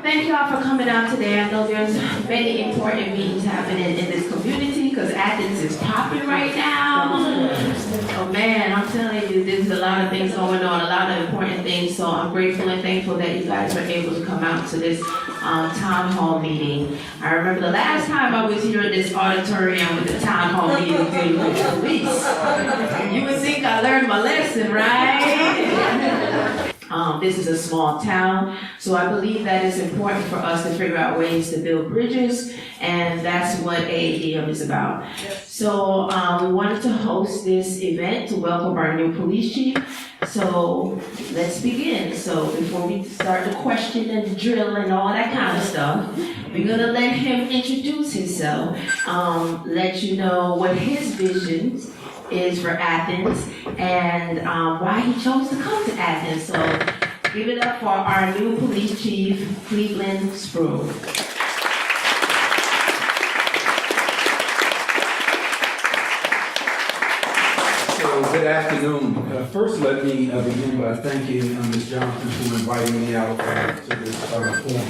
Thank you all for coming out today. I know there's many important meetings happening in this community because Athens is popping right now. Oh man, I'm telling you, there's a lot of things going on, a lot of important things. So I'm grateful and thankful that you guys were able to come out to this town hall meeting. I remember the last time I was here in this auditorium with the town hall meeting dealing with police. You would think I learned my lesson, right? This is a small town, so I believe that it's important for us to figure out ways to build bridges, and that's what AADM is about. So we wanted to host this event to welcome our new police chief. So let's begin. So before we start the question and the drill and all that kind of stuff, we're gonna let him introduce himself, let you know what his vision is for Athens and why he chose to come to Athens. So give it up for our new police chief, Chief Spruill. Good afternoon. First, let me begin by thanking Ms. Johnson for inviting me out to this forum.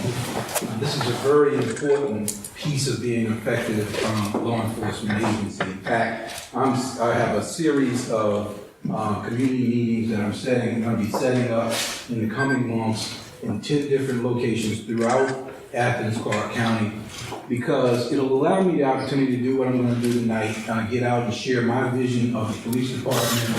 This is a very important piece of being an effective law enforcement agency. In fact, I have a series of community meetings that I'm going to be setting up in the coming months in 10 different locations throughout Athens-Clarke County, because it'll allow me the opportunity to do what I'm going to do tonight, get out and share my vision of the police department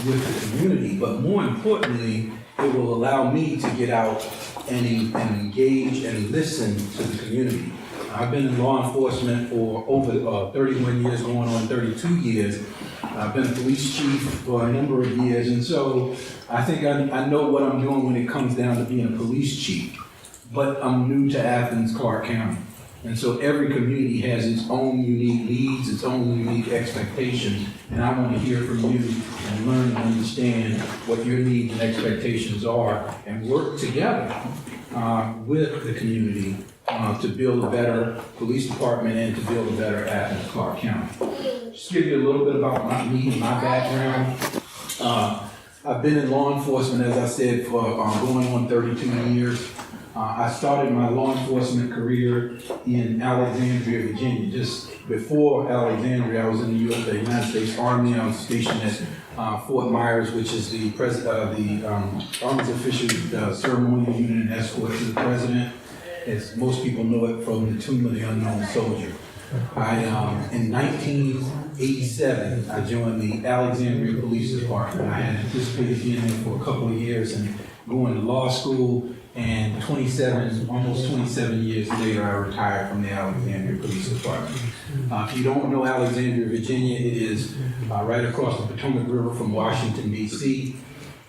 with the community, but more importantly, it will allow me to get out and engage and listen to the community. I've been in law enforcement for over 31 years, going on 32 years. I've been a police chief for a number of years, and so I think I know what I'm doing when it comes down to being a police chief. But I'm new to Athens-Clarke County. And so every community has its own unique needs, its own unique expectations. And I want to hear from you and learn and understand what your needs and expectations are and work together with the community to build a better police department and to build a better Athens-Clarke County. Just give you a little bit about me and my background. I've been in law enforcement, as I said, for going on 32 years. I started my law enforcement career in Alexandria, Virginia. Just before Alexandria, I was in the United States Army. I was stationed at Fort Myers, which is the Army's official ceremonial unit and escort to the president. As most people know it from the Tomb of the Unknown Soldier. In 1987, I joined the Alexandria Police Department. I had anticipated being there for a couple of years and going to law school. And almost 27 years later, I retired from the Alexandria Police Department. If you don't know Alexandria, Virginia, it is right across the Potomac River from Washington, D.C.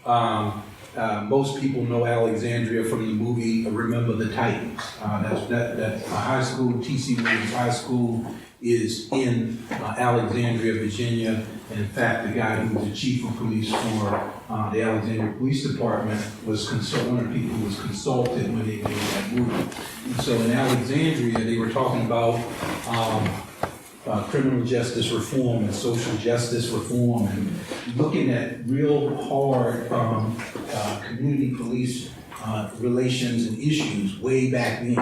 Most people know Alexandria from the movie Remember the Titans. That high school, T.C. Williams High School, is in Alexandria, Virginia. And in fact, the guy who was the chief of police for the Alexandria Police Department was one of the people who was consulted when they made that movie. And so in Alexandria, they were talking about criminal justice reform and social justice reform and looking at real hard community police relations and issues way back then.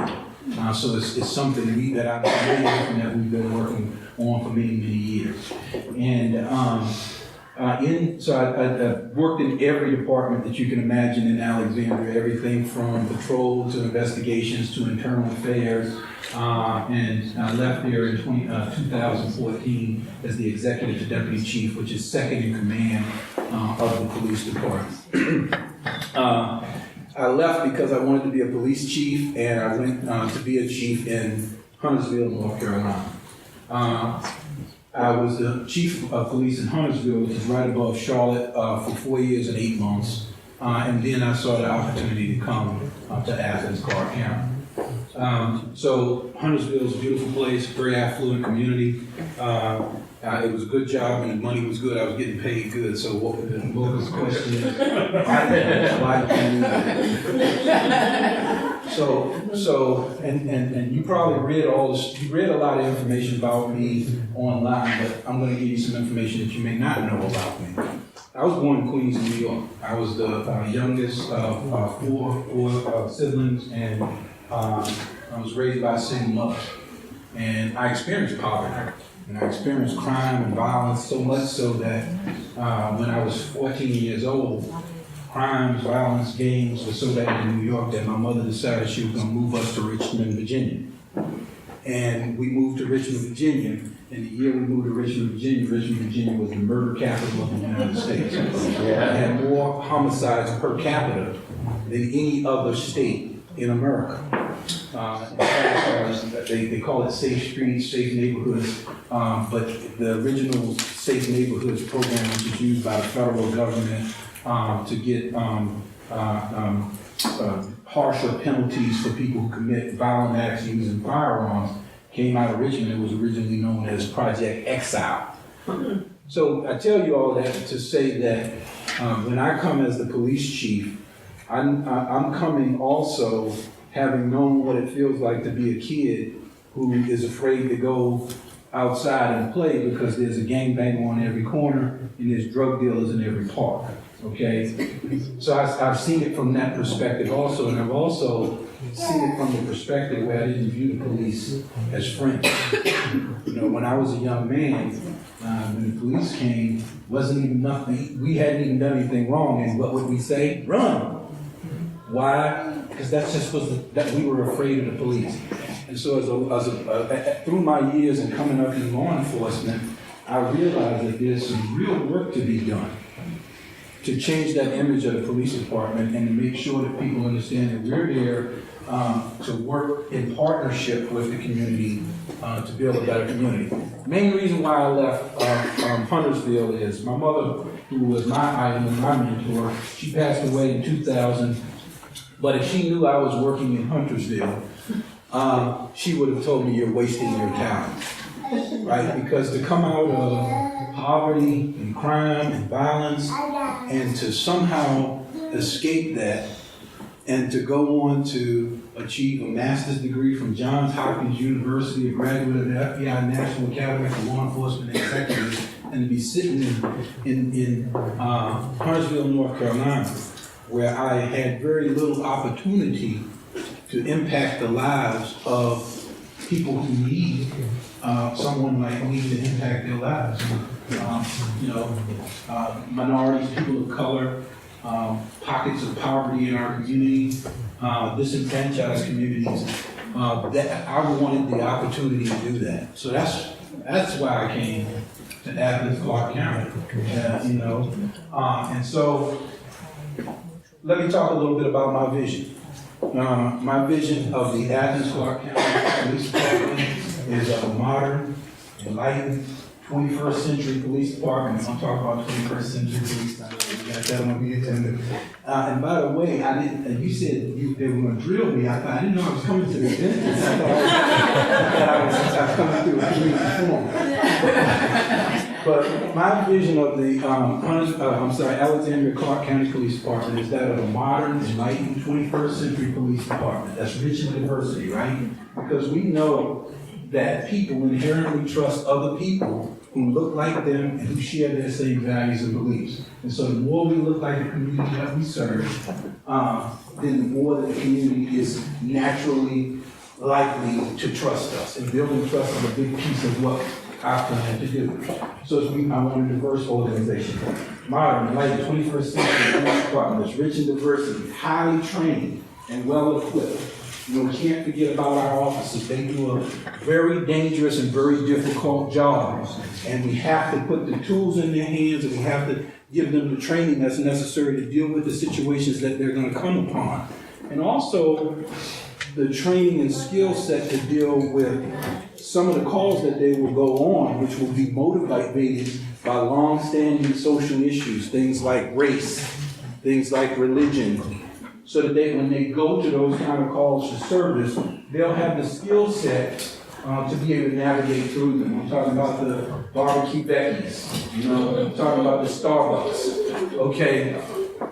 So it's something that I've been really working that we've been working on for many, many years. And so I worked in every department that you can imagine in Alexandria, everything from patrol to investigations to internal affairs. And I left there in 2014 as the executive to deputy chief, which is second in command of the police department. I left because I wanted to be a police chief, and I went to be a chief in Huntersville, North Carolina. I was the chief of police in Huntersville, which is right above Charlotte, for 4 years and 8 months. And then I saw the opportunity to come to Athens-Clarke County. So Huntersville is a beautiful place, very affluent community. It was a good job and the money was good. I was getting paid good. So what was the question is, why did you do that? So you probably read you read a lot of information about me online, but I'm going to give you some information that you may not know about me. I was born in Queens, New York. I was the youngest of four siblings, and I was raised by a single mother. And I experienced poverty, and I experienced crime and violence so much so that when I was 14 years old, crimes, violence, gangs were so bad in New York that my mother decided she was going to move us to Richmond, Virginia. And we moved to Richmond, Virginia. And the year we moved to Richmond, Virginia was the murder capital of the United States. It had more homicides per capita than any other state in America. They call it safe streets, safe neighborhoods, but the original safe neighborhoods program, which is used by the federal government to get harsher penalties for people who commit violent acts using firearms, came out of Richmond. It was originally known as Project Exile. So I tell you all that to say that when I come as the police chief, I'm coming also having known what it feels like to be a kid who is afraid to go outside and play because there's a gangbang on every corner and there's drug dealers in every park. Okay, so I've seen it from that perspective also, and I've also seen it from the perspective where I didn't view the police as friends. You know, when I was a young man, when the police came, wasn't even nothing. We hadn't even done anything wrong, and what would we say? Run. Why? Because that's just that we were afraid of the police. And so through my years and coming up in law enforcement, I realized that there's some real work to be done to change that image of the police department and to make sure that people understand that we're there to work in partnership with the community to build a better community. Main reason why I left Huntersville is my mother, who was my idol and my mentor, she passed away in 2000. But if she knew I was working in Huntersville, she would have told me, you're wasting your talent, right? Because to come out of poverty and crime and violence and to somehow escape that and to go on to achieve a master's degree from Johns Hopkins University, a graduate of the FBI National Academy for Law Enforcement Executives, and to be sitting in Huntersville, North Carolina, where I had very little opportunity to impact the lives of people who need someone like me to impact their lives. Minorities, people of color, pockets of poverty in our community, disenfranchised communities. That I wanted the opportunity to do that. So that's why I came to Athens-Clarke County. And so let me talk a little bit about my vision. My vision of the Athens-Clarke County Police Department is a modern, enlightened, 21st century police department. I'm talking about 21st century police. You got that on the agenda. And by the way, you said they were going to drill me. I didn't know I was coming to the event. I thought I was coming through a community forum. But my vision of the Alexandria-Clarke County Police Department is that of a modern, enlightened, 21st century police department. That's rich in diversity, right? Because we know that people inherently trust other people who look like them and who share their same values and beliefs. And so the more we look like the community that we serve, then the more the community is naturally likely to trust us. And building trust is a big piece of what I plan to do. So I want a diverse organization. Modern, enlightened, 21st century police department that's rich in diversity, highly trained, and well equipped. We can't forget about our officers. They do a very dangerous and very difficult job. And we have to put the tools in their hands, and we have to give them the training that's necessary to deal with the situations that they're going to come upon. And also the training and skill set to deal with some of the calls that they will go on, which will be motivated by long-standing social issues, things like race, things like religion, so that when they go to those kind of calls for service, they'll have the skill set to be able to navigate through them. I'm talking about the barbecue Becky's, I'm talking about the Starbucks, okay?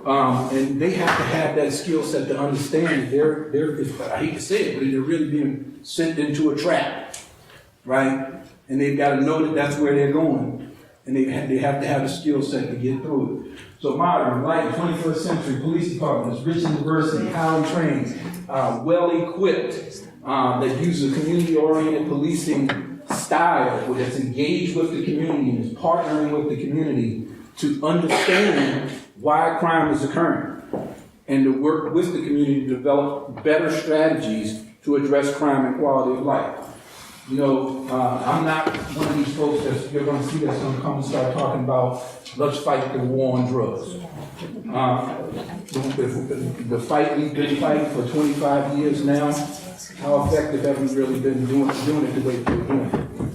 And they have to have that skill set to understand they're I hate to say it, but they're really being sent into a trap, right? And they've got to know that that's where they're going. and they have to have the skill set to get through it. So modern, light, 21st century police departments, rich in diversity, highly trained, well-equipped, that use a community-oriented policing style that's engaged with the community and is partnering with the community to understand why crime is occurring and to work with the community to develop better strategies to address crime and quality of life. You know, I'm not one of these folks that you're going to see that's going to come and start talking about, let's fight the war on drugs. The fight we've been fighting for 25 years now, how effective have we really been doing it the way we're doing it?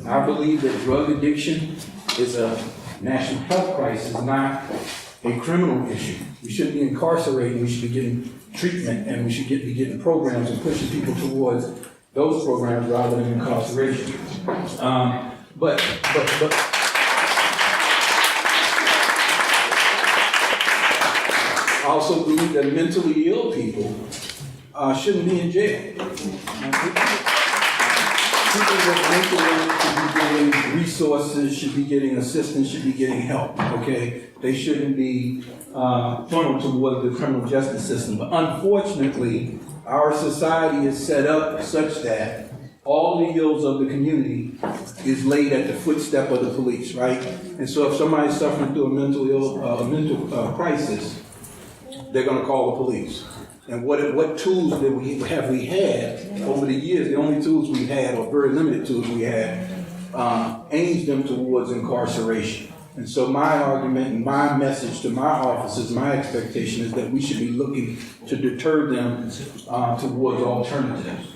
I believe that drug addiction is a national health crisis, not a criminal issue. We shouldn't be incarcerating, we should be getting treatment, and we should be getting programs and pushing people towards those programs rather than incarceration. But I also believe that mentally ill people shouldn't be in jail. People that mentally ill should be getting resources, should be getting assistance, should be getting help, okay? They shouldn't be funneled toward the criminal justice system. But unfortunately, our society is set up such that all the ills of the community is laid at the footstep of the police, right? And so if somebody's suffering through a mental crisis, they're going to call the police. And what tools have we had over the years? The only tools we had, or very limited tools we had, aims them towards incarceration. And so my argument and my message to my officers, my expectation is that we should be looking to deter them towards alternatives.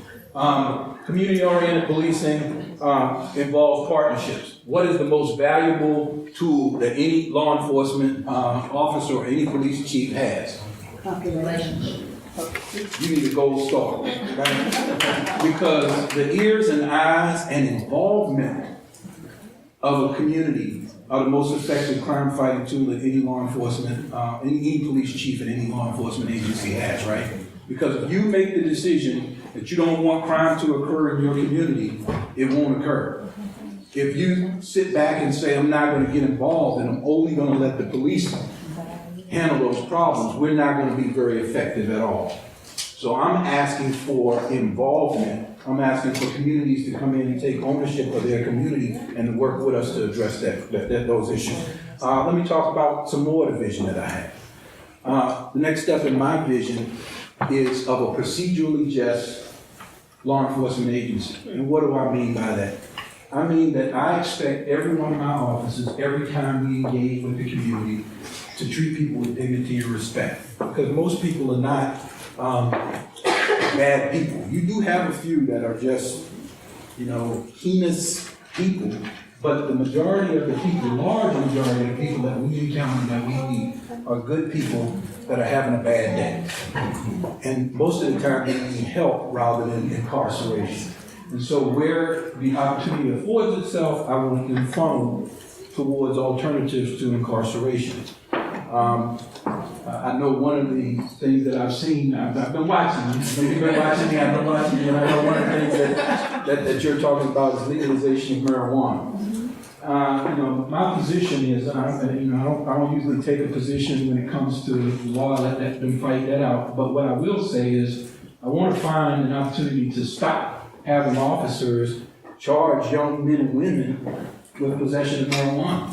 Community-oriented policing involves partnerships. What is the most valuable tool that any law enforcement officer or any police chief has? Relationship. You need a gold star, right? Because the ears and eyes and involvement of a community are the most effective crime fighting tool that any law enforcement, any police chief and any law enforcement agency has, right? Because if you make the decision that you don't want crime to occur in your community, it won't occur. If you sit back and say, I'm not going to get involved and I'm only going to let the police handle those problems, we're not going to be very effective at all. So I'm asking for involvement. I'm asking for communities to come in and take ownership of their community and to work with us to address those issues. Let me talk about some more of the vision that I have. The next step in my vision is of a procedurally just law enforcement agency. And what do I mean by that? I mean that I expect every one of my officers, every time we engage with the community, to treat people with dignity and respect. Because most people are not bad people. You do have a few that are just, heinous people, but the majority of the people, large majority of the people that we encounter, that we meet, are good people that are having a bad day. And most of the time they need help rather than incarceration. And so where the opportunity affords itself, I want to funnel towards alternatives to incarceration. I know one of the things that I've seen, I've been watching you. You've been watching me, I've been watching you, and I know one of the things that you're talking about is legalization of marijuana. My position is, I don't usually take a position when it comes to law, let them fight that out. But what I will say is, I want to find an opportunity to stop having officers charge young men and women with possession of marijuana.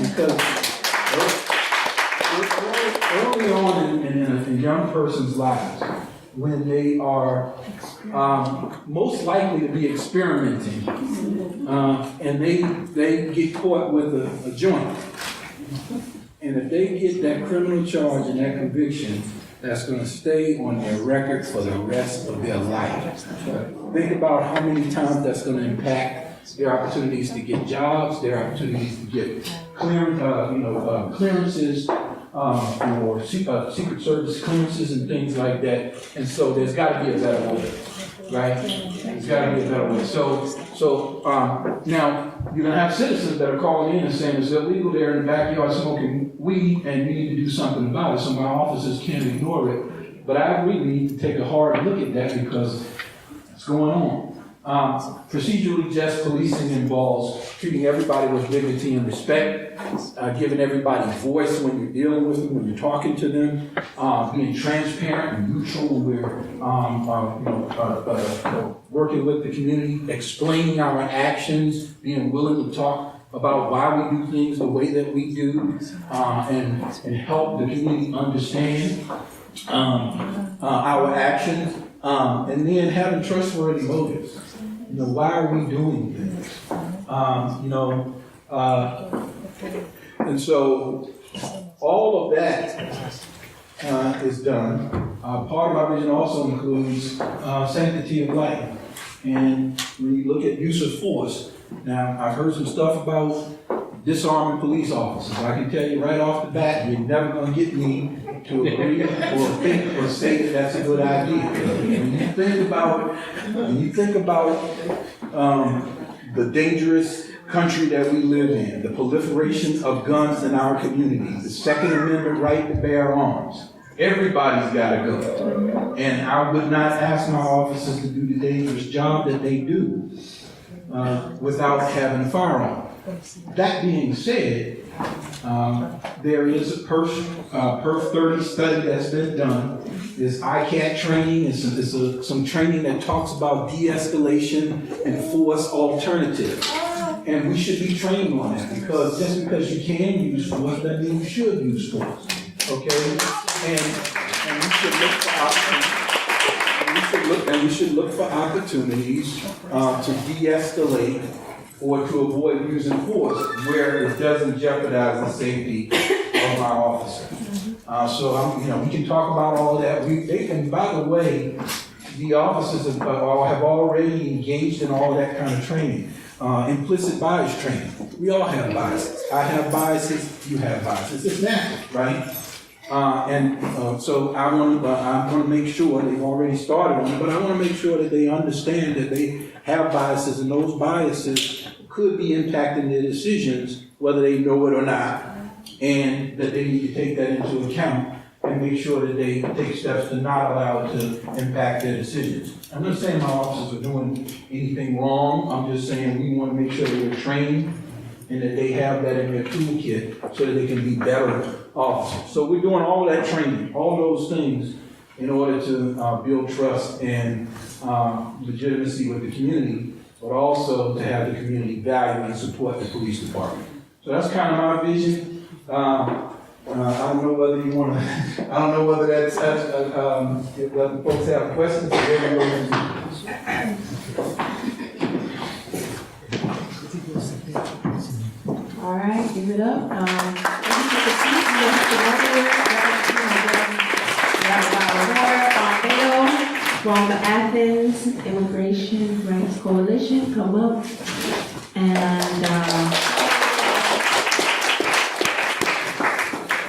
Because early on in a young person's lives, when they are most likely to be experimenting, and they get caught with a joint, and if they get that criminal charge and that conviction, that's going to stay on their record for the rest of their life. Think about how many times that's going to impact their opportunities to get jobs, their opportunities to get clearances, or Secret Service clearances and things like that. And so there's got to be a better way, right? There's got to be a better way. So now you're going to have citizens that are calling in and saying it's illegal there in the backyard smoking weed and you need to do something about it. So my officers can't ignore it. But I agree we need to take a hard look at that because it's going on. Procedurally just policing involves treating everybody with dignity and respect, giving everybody voice when you're dealing with them, when you're talking to them, being transparent and neutral when we're working with the community, explaining our actions, being willing to talk about why we do things the way that we do, and help the community understand our actions, and then having trustworthy motives. Why are we doing things? And so all of that is done. Part of our vision also includes sanctity of life. And when you look at use of force, now I've heard some stuff about disarming police officers. I can tell you right off the bat, you're never going to get me to agree or think or say that that's a good idea. When you think about the dangerous country that we live in, the proliferation of guns in our community, the Second Amendment right to bear arms, everybody's got a gun. And I would not ask my officers to do the dangerous job that they do without having a firearm. That being said, there is a Perf 30 study that's been done. There's ICAT training. It's some training that talks about de-escalation and force alternatives. And we should be trained on that, because just because you can use force doesn't mean you should use force. Okay? And we should look for opportunities. We should look for opportunities to de-escalate or to avoid using force where it doesn't jeopardize the safety of our officers. So we can talk about all of that. And by the way, the officers have already engaged in all of that kind of training. Implicit bias training. We all have biases. I have biases. You have biases. It's natural, right? So I want to make sure they've already started on it, but I want to make sure that they understand that they have biases, and those biases could be impacting their decisions, whether they know it or not, and that they need to take that into account and make sure that they take steps to not allow it to impact their decisions. I'm not saying my officers are doing anything wrong. I'm just saying we want to make sure that they're trained and that they have that in their toolkit so that they can be better officers. So we're doing all of that training, all those things, in order to build trust and legitimacy with the community, but also to have the community value and support the police department. So that's kind of my vision. I don't know whether you want to. I don't know whether that's whether folks have questions. All right, give it up. From the Athens Immigration Rights Coalition, come up. And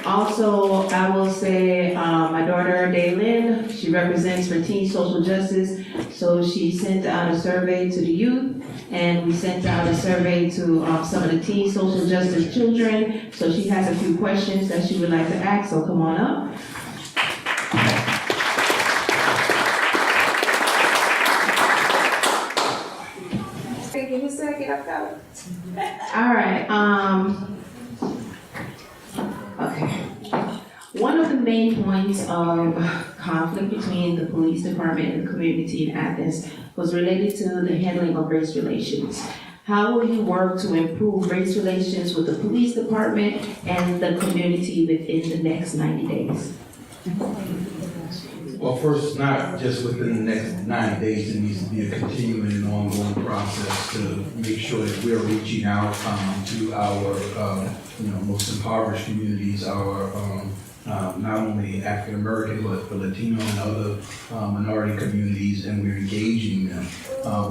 also, I will say my daughter, Daylin, she represents for Teen Social Justice. So she sent out a survey to the youth, and we sent out a survey to some of the Teen Social Justice children. So she has a few questions that she would like to ask, so come on up. Give me a second, I've got it. All right. Okay. One of the main points of conflict between the police department and the community in Athens was related to the handling of race relations. How will you work to improve race relations with the police department and the community within the next 90 days? Well, first, not just within the next 90 days, it needs to be a continuing and ongoing process to make sure that we're reaching out to our most impoverished communities, our not only African American but the Latino and other minority communities, and we're engaging them.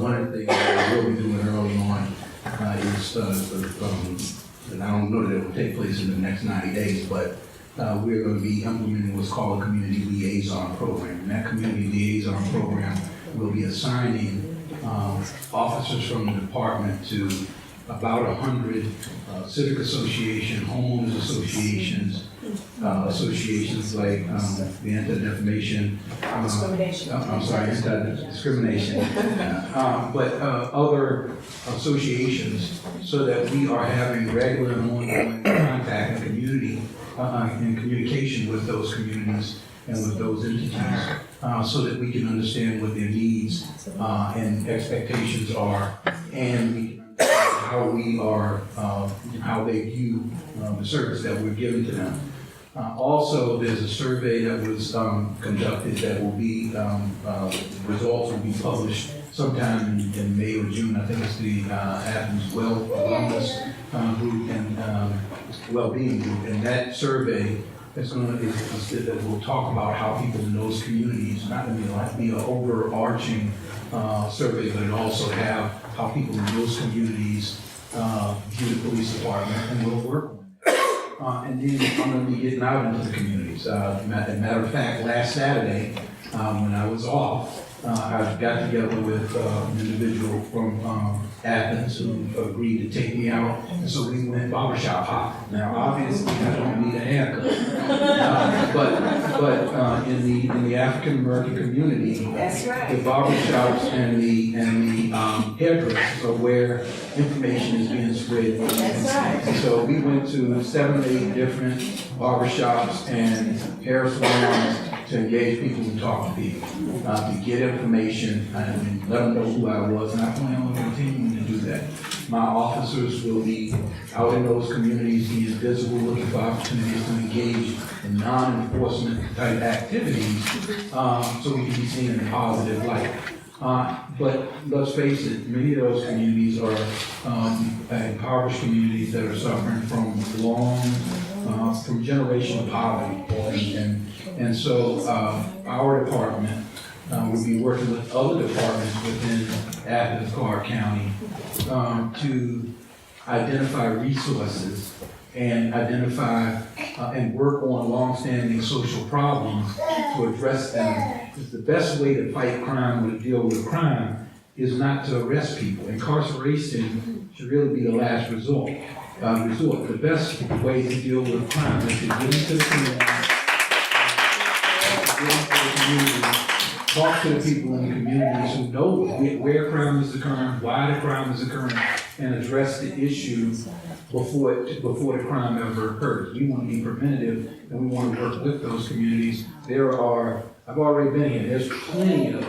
One of the things that we'll be doing early on is, and I don't know that it will take place in the next 90 days, but we're going to be implementing what's called a community liaison program. And that community liaison program will be assigning officers from the department to about 100 civic association, homeowners associations, associations like the Anti-Defamation, Anti-Discrimination, but other associations, so that we are having regular and ongoing contact and communication with those communities and with those entities, so that we can understand what their needs and expectations are, and we can understand how we are, how they view the service that we're giving to them. Also, there's a survey that was conducted that will be, results will be published sometime in May or June. I think it's the Athens Wellness Group and Wellbeing Group, and that survey will talk about how people in those communities, not going to be an overarching survey, but it also have how people in those communities view the police department, and we'll work on that. And then I'm going to be getting out into the communities. As a matter of fact, last Saturday, when I was off, I got together with an individual from Athens who agreed to take me out, and so we went barbershop hop. Now, obviously, I don't need a haircut, but in the African American community, That's right. the barbershops and the hairdressers are where information is being spread. That's right. And so we went to 7 or 8 different barbershops and hair salons to engage people and talk to people, to get information and let them know who I was, and I plan on continuing to do that. My officers will be out in those communities, being visible, looking for opportunities to engage in non-enforcement type activities, so we can be seen in a positive light. But let's face it, many of those communities are impoverished communities that are suffering from from generational poverty, and so our department will be working with other departments within Athens-Clarke County to identify resources and identify and work on long-standing social problems to address them. Because the best way to fight crime or to deal with crime is not to arrest people. Incarceration should really be the last resort. The best way to deal with crime is to get into the community, talk to the people in the communities who know where crime is occurring, why the crime is occurring, and address the issue before the crime ever occurs. We want to be preventative, and we want to work with those communities. I've already been here, there's plenty of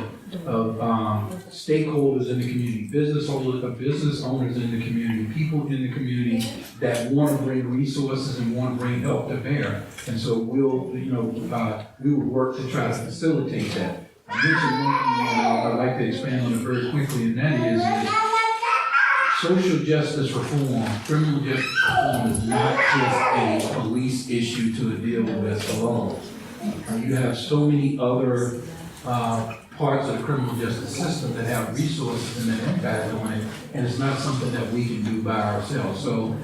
stakeholders in the community, business owners in the community, people in the community that want to bring resources and want to bring help to bear. And so we will work to try to facilitate that. I mentioned one thing I'd like to expand on it very quickly, and that is social justice reform, criminal justice reform is not just a police issue to deal with alone. You have so many other parts of the criminal justice system that have resources and that impact on it, and it's not something that we can do by ourselves. So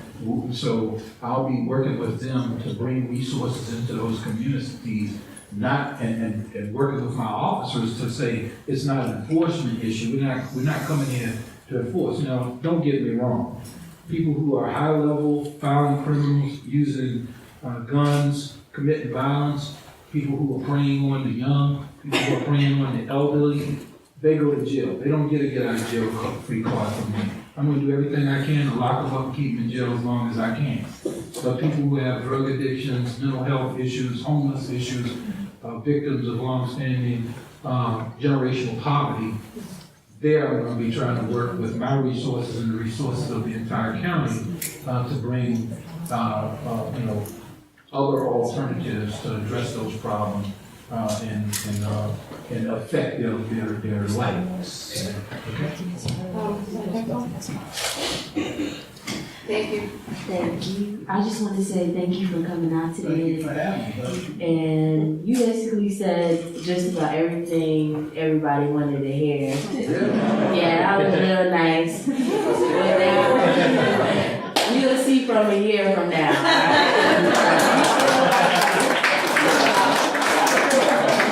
I'll be working with them to bring resources into those communities, and working with my officers to say it's not an enforcement issue. We're not coming here to enforce. Now, don't get me wrong. People who are high-level violent criminals using guns, committing violence, people who are preying on the young, people who are preying on the elderly, they go to jail. They don't get a get-out-of-jail-free card from me. I'm going to do everything I can to lock them up and keep them in jail as long as I can. But people who have drug addictions, mental health issues, homeless issues, victims of long-standing generational poverty, there I'm going to be trying to work with my resources and the resources of the entire county to bring other alternatives to address those problems and affect their life. Thank you. Thank you. I just want to say thank you for coming out today. Thank you for having me. And you basically said just about everything everybody wanted to hear. Yeah, that was real nice. You'll see from a year from now.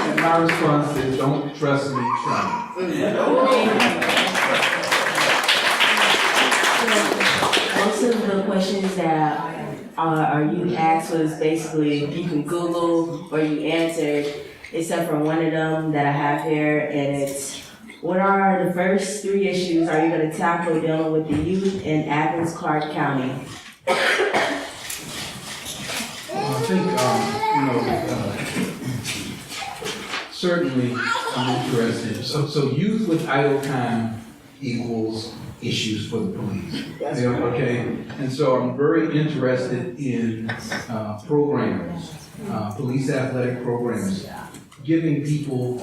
And my response is, don't trust me, try me. Most of the questions that our youth asked was basically, you can Google or you answered, except for one of them that I have here, and it's, what are the first 3 issues are you going to tackle dealing with the youth in Athens-Clarke County? I think, certainly I'm interested. So youth with idle time equals issues for the police. That's Yeah, okay, and so I'm very interested in programs, police athletic programs, giving people,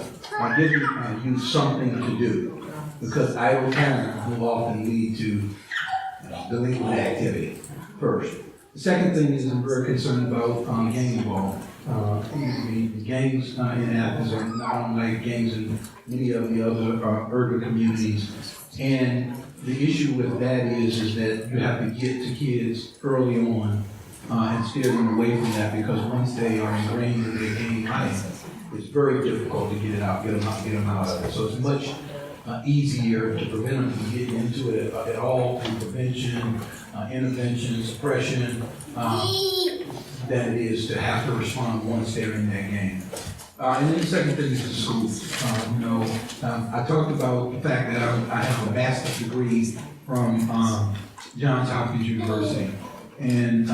giving youth something to do, because idle time will often lead to delinquent activity first. The second thing is I'm very concerned about gang involvement. The gangs in Athens are not unlike gangs in many of the other urban communities. And the issue with that is that you have to get to kids early on and steer them away from that, because once they are ingrained in their gang life, it's very difficult to get them out of it. So it's much easier to prevent them from getting into it at all through prevention, intervention, suppression, than it is to have to respond once they're in that game. And then the second thing is the school. I talked about the fact that I have a master's degree from Johns Hopkins University. And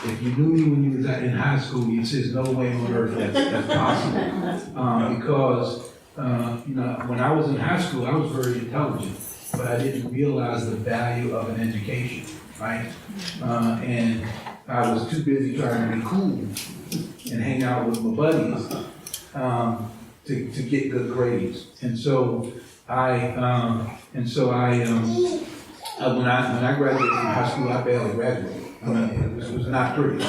if you knew me when you was in high school, you'd say there's no way on earth that's possible. Because when I was in high school, I was very intelligent, but I didn't realize the value of an education, right? And I was too busy trying to be cool and hang out with my buddies to get good grades. And so when I graduated from high school, I barely graduated. I mean, it was not pretty.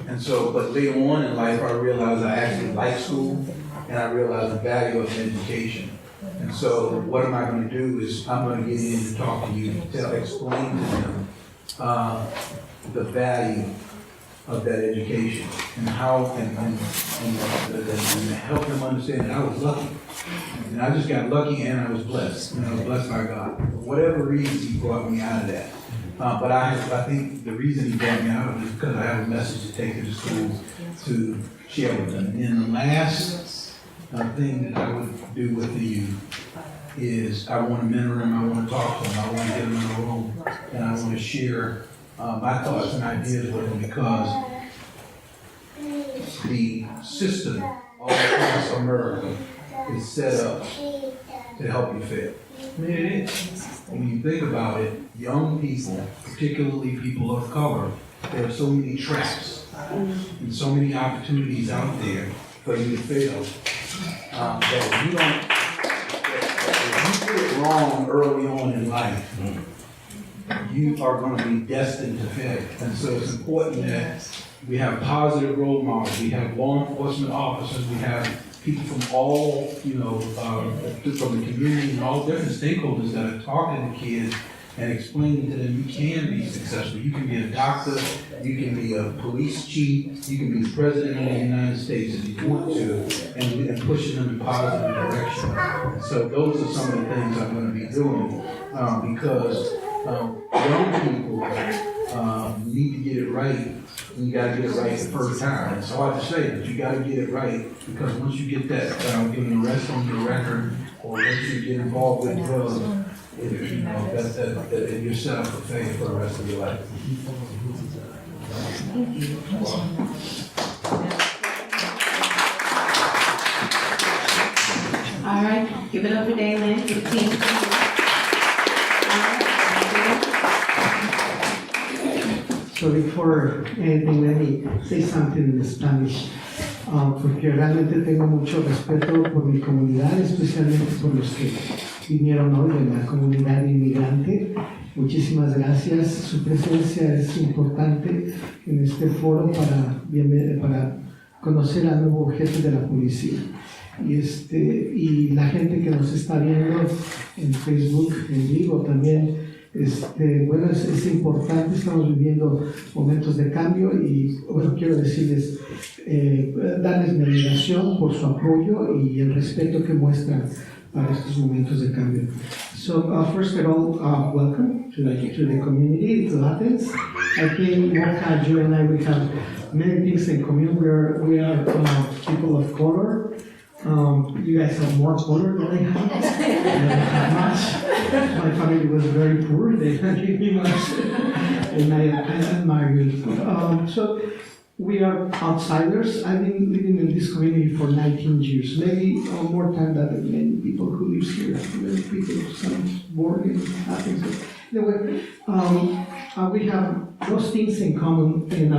And so, but later on in life, I realized I actually liked school, and I realized the value of education. And so what am I going to do is I'm going to get in and talk to you, explain to them the value of that education and how, and help them understand that I was lucky. And I just got lucky and I was blessed. I was blessed by God. For whatever reason, He brought me out of that. But I think the reason He brought me out of it is because I have a message to take to the schools to share with them. And the last thing that I would do with the youth is I want to mentor them, I want to talk to them, I want to get them in a room, and I want to share my thoughts and ideas with them, because the system all across America is set up to help you fail. I mean, it is. When you think about it, young people, particularly people of color, there are so many traps and so many opportunities out there for you to fail. That if you get it wrong early on in life, you are going to be destined to fail. And so it's important that we have positive role models. We have law enforcement officers. We have people from all, from the community and all different stakeholders that are talking to kids and explaining to them you can be successful. You can be a doctor, you can be a police chief, you can be the president of the United States if you want to, and pushing them in a positive direction. So those are some of the things I'm going to be doing because young people need to get it right. And you got to get it right the first time. It's hard to say, but you got to get it right, because once you get that, getting the rest on your record, or once you get involved with drugs, that you're set up for failure for the rest of your life. All right, give it up for Daylin, for the team. So before anything, let me say something in Spanish, porque realmente tengo mucho respeto por mi comunidad, especialmente por los que vinieron hoy de la comunidad inmigrante. Muchísimas gracias. Su presencia es importante en este foro para conocer al nuevo jefe de la policía. Y la gente que nos está viendo en Facebook, en vivo también. Bueno, es importante, estamos viviendo momentos de cambio y bueno, quiero decirles, darles mi admiración por su apoyo y el respeto que muestran para estos momentos de cambio. So first of all, welcome to the community, to Athens. I think Mocha, you and I, we have many things in commune. We are people of color. You guys have more color than I have. I don't have much. My family was very poor. They didn't give me much, and I admire you. So we are outsiders. I've been living in this community for 19 years, maybe more time than many people who live here. Many people, some born in Athens. Anyway, we have those things in common, and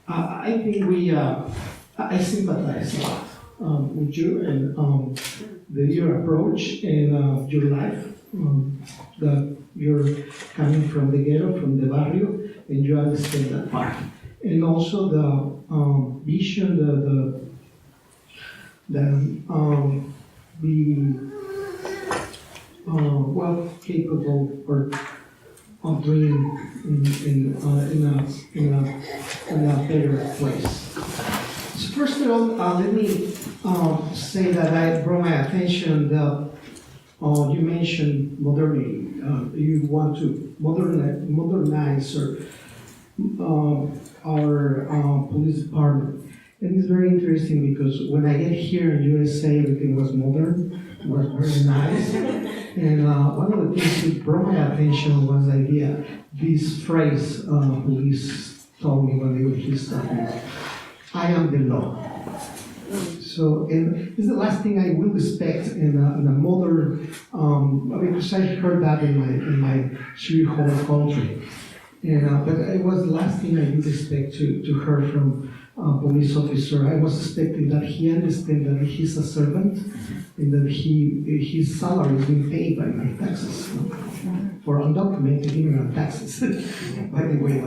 I think I sympathize a lot with you and your approach and your life. That you're coming from the ghetto, from the barrio, and you understand that part. And also the vision, capable of doing in a better place. So first of all, let me say that I brought my attention that you mentioned modernity. You want to modernize our police department. And it's very interesting because when I get here in USA, everything was modern, it was very nice. And one of the things that brought my attention was the idea, this phrase police told me when they were here starting, I am the law. So, and it's the last thing I will expect in a modern, because I heard that in my City Hall country. And, but it was the last thing I did expect to hear from a police officer. I was expecting that he understands that he's a servant and that his salary is being paid by my taxes for undocumented immigrant taxes, by the way.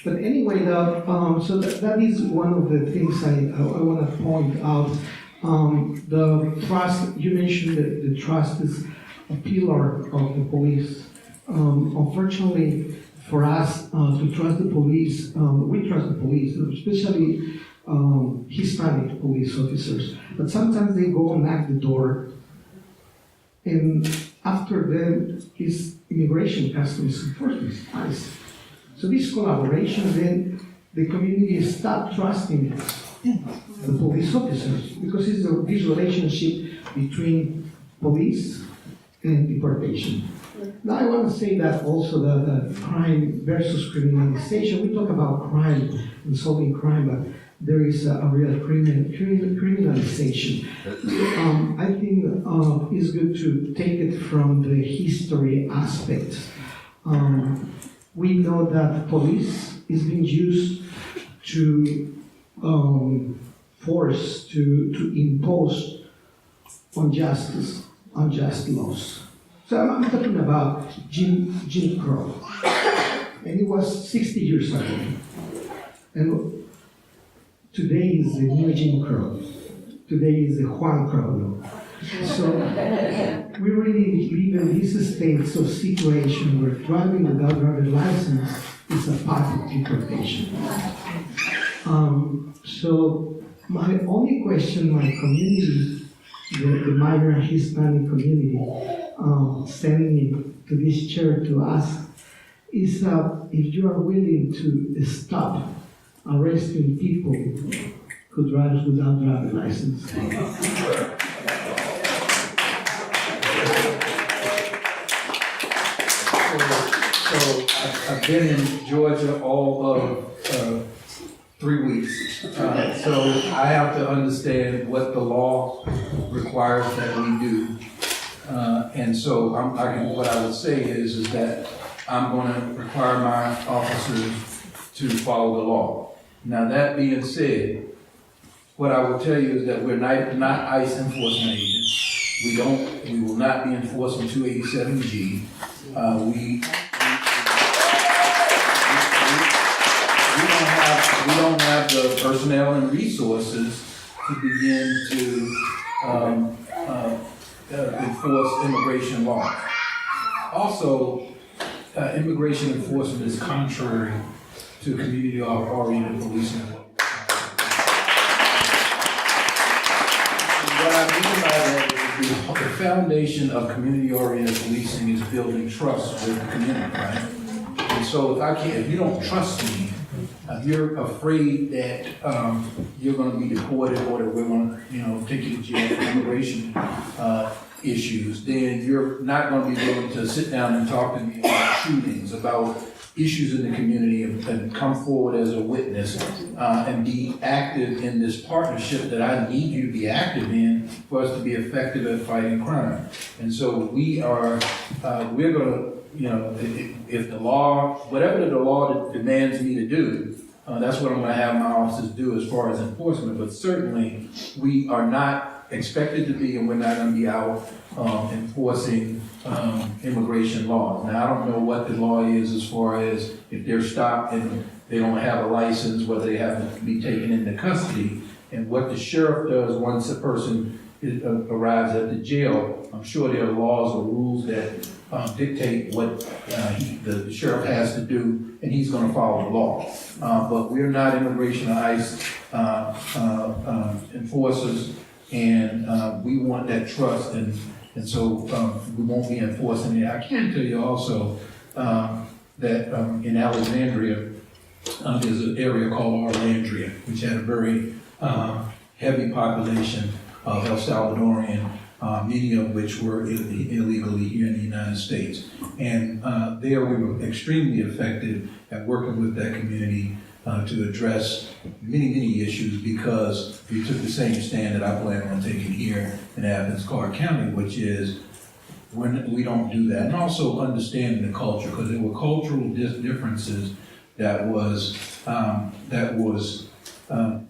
But anyway, so that is one of the things I want to point out. The trust, you mentioned that the trust is a pillar of the police. Unfortunately, for us to trust the police, we trust the police, especially Hispanic police officers. But sometimes they go and knock the door, and after them is immigration, customs enforcement, ICE. So this collaboration, then the community stopped trusting the police officers because it's this relationship between police and deportation. Now I want to say that also that crime versus criminalization, we talk about crime and solving crime, but there is a real criminalization. I think it's good to take it from the history aspect. We know that police is being used to force, to impose unjust laws. So I'm talking about Jim Crow, and it was 60 years ago. And today is the new Jim Crow. Today is the Juan Crow law. So we really live in this state of situation where driving without driver's license is a part of deportation. So my only question, my community, the migrant Hispanic community, sent me to this chair to ask is if you are willing to stop arresting people who drive without driver's license. So I've been in Georgia all of 3 weeks. So I have to understand what the law requires that we do. And so what I would say is that I'm going to require my officers to follow the law. Now that being said, what I will tell you is that we're not ICE enforcement agents. We will not be enforcing 287G. We don't have the personnel and resources to begin to enforce immigration laws. Also, immigration enforcement is contrary to community-oriented policing. What I mean by that is the foundation of community-oriented policing is building trust with the community, right? And so if you don't trust me, if you're afraid that you're going to be deported or that we're going to, take you to jail for immigration issues, then you're not going to be willing to sit down and talk to me about shootings, about issues in the community, and come forward as a witness and be active in this partnership that I need you to be active in for us to be effective at fighting crime. And so we're going to, if the law, whatever the law demands me to do, that's what I'm going to have my officers do as far as enforcement. But certainly, we are not expected to be, and we're not going to be out enforcing immigration laws. Now, I don't know what the law is as far as if they're stopped and they don't have a license, whether they have to be taken into custody, and what the sheriff does once a person arrives at the jail. I'm sure there are laws or rules that dictate what the sheriff has to do, and he's going to follow the law. But we're not immigration or ICE enforcers, and we want that trust, and so we won't be enforcing it. I can tell you also that in Alexandria, there's an area called Orlandria, which had a very heavy population of El Salvadorian, many of which were illegally here in the United States. And there we were extremely effective at working with that community to address many issues, because we took the same stand that I plan on taking here in Athens-Clarke County, which is we don't do that. And also understanding the culture, because there were cultural differences that was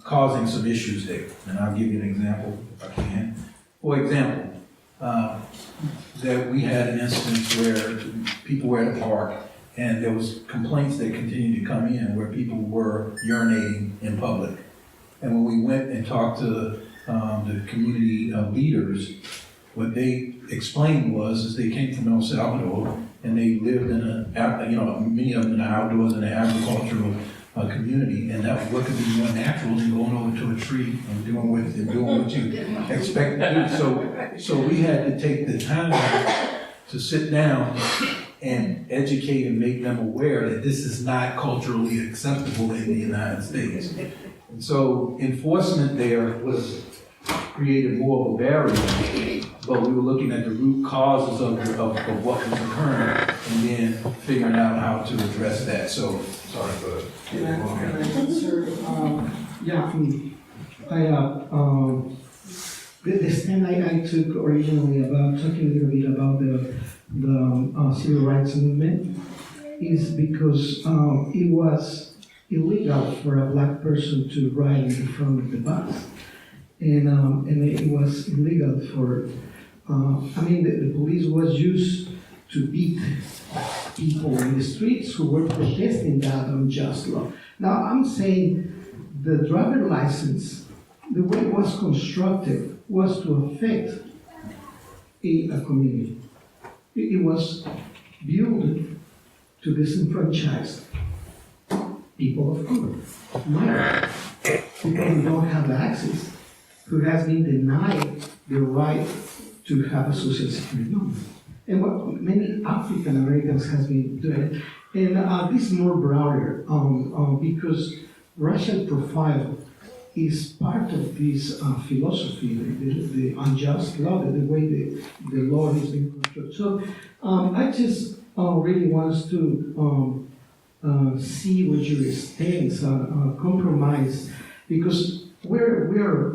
causing some issues there. And I'll give you an example if I can. For example, that we had an instance where people were at a park and there was complaints that continued to come in where people were urinating in public. And when we went and talked to the community leaders, what they explained is they came from El Salvador and they lived in many of them in the outdoors in an agricultural community, and that what could be more natural than going over to a tree and doing what you expect to do. So we had to take the time to sit down and educate and make them aware that this is not culturally acceptable in the United States. And so enforcement there was created more of a barrier, but we were looking at the root causes of what was occurring and then figuring out how to address that. So, sorry for that. Can I answer? The stand I took originally about talking a little bit about the civil rights movement is because it was illegal for a black person to ride in the front of the bus. And it was illegal for, the police was used to beat people in the streets who were protesting that unjust law. Now, I'm saying the driver license, the way it was constructed, was to affect a community. It was built to disenfranchise people of color, minorities, people who don't have access, who has been denied the right to have a social security number. And what many African Americans has been doing, and this is more broader, because racial profile is part of this philosophy, the unjust law, the way the law is being constructed. So I just really want us to see what your stance on compromise, because we're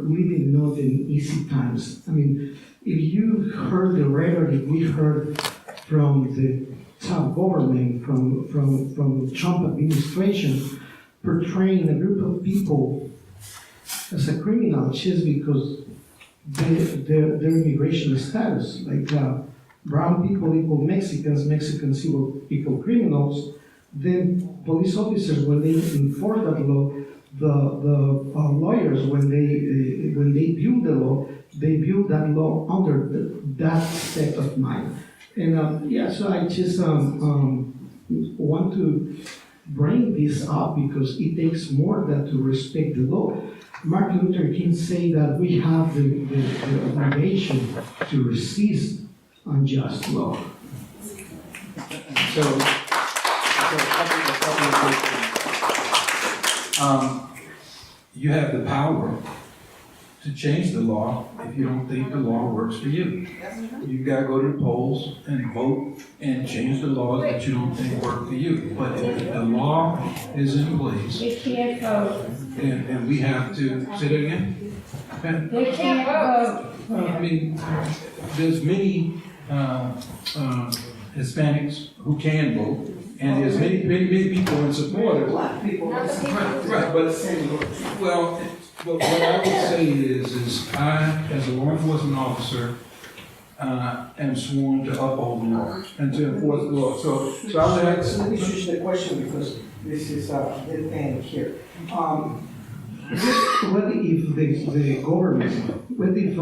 living not in easy times. I mean, if you heard the rhetoric we heard from the top government, from the Trump administration, portraying a group of people as a criminal just because their immigration status, like brown people equal Mexicans, Mexicans equal criminals, then police officers, when they enforce that law, the lawyers, when they build the law, they build that law under that state of mind. And so I just want to bring this up because it takes more than to respect the law. Martin Luther King say that we have the obligation to resist unjust law. So a couple of things. You have the power to change the law if you don't think the law works for you. You've got to go to the polls and vote and change the laws that you don't think work for you. But if the law is in place, They can't vote. and we have to, say that again? They can't vote. I mean, there's many Hispanics who can vote, and there's many people in support of it. Black people. Right, but, well, what I would say is I, as a law enforcement officer, am sworn to uphold the law and to enforce the law. So I would Let ask. me switch the question because this is the thing here. What if the government, what if,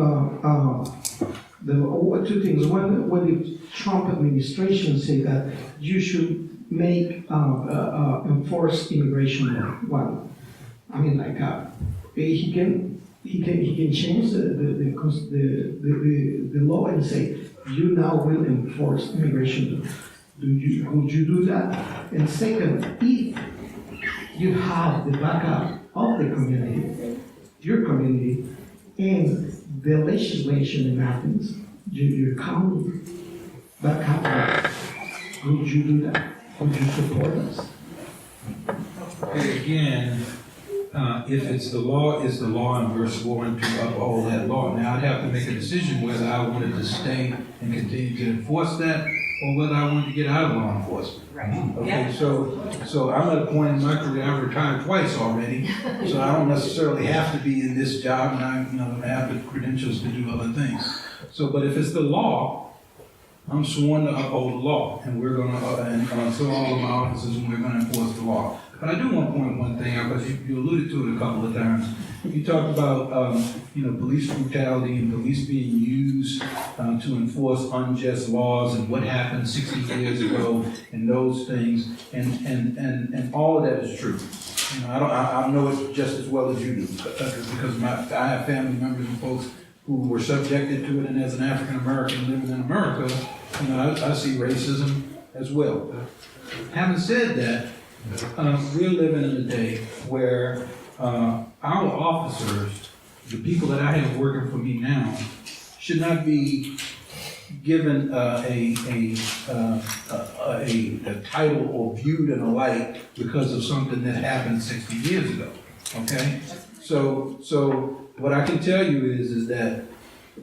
two things, one, what if Trump administration say that you should make, enforce immigration law, one. I mean, like, he can change the law and say, you now will enforce immigration law. Would you do that? And second, if you have the backup of the community, your community, and the legislation in Athens, your county, backup, would you do that? Would you support us? Again, if it's the law, it's the law, and we're sworn to uphold that law. Now, I'd have to make a decision whether I wanted to stay and continue to enforce that, or whether I wanted to get out of law enforcement. Okay, so I'm at a point in my career, I've retired twice already, so I don't necessarily have to be in this job, and I have the credentials to do other things. So, but if it's the law, I'm sworn to uphold the law, and we're going to, and so all of my officers, and we're going to enforce the law. But I do want to point one thing out, because you alluded to it a couple of times. You talked about, police brutality and police being used to enforce unjust laws and what happened 60 years ago and those things, and all of that is true. I know it just as well as you do, because I have family members and folks who were subjected to it, and as an African American living in America, I see racism as well. Having said that, we're living in a day where our officers, the people that I have working for me now, should not be given a title or viewed in a light because of something that happened 60 years ago. Okay, so what I can tell you is that,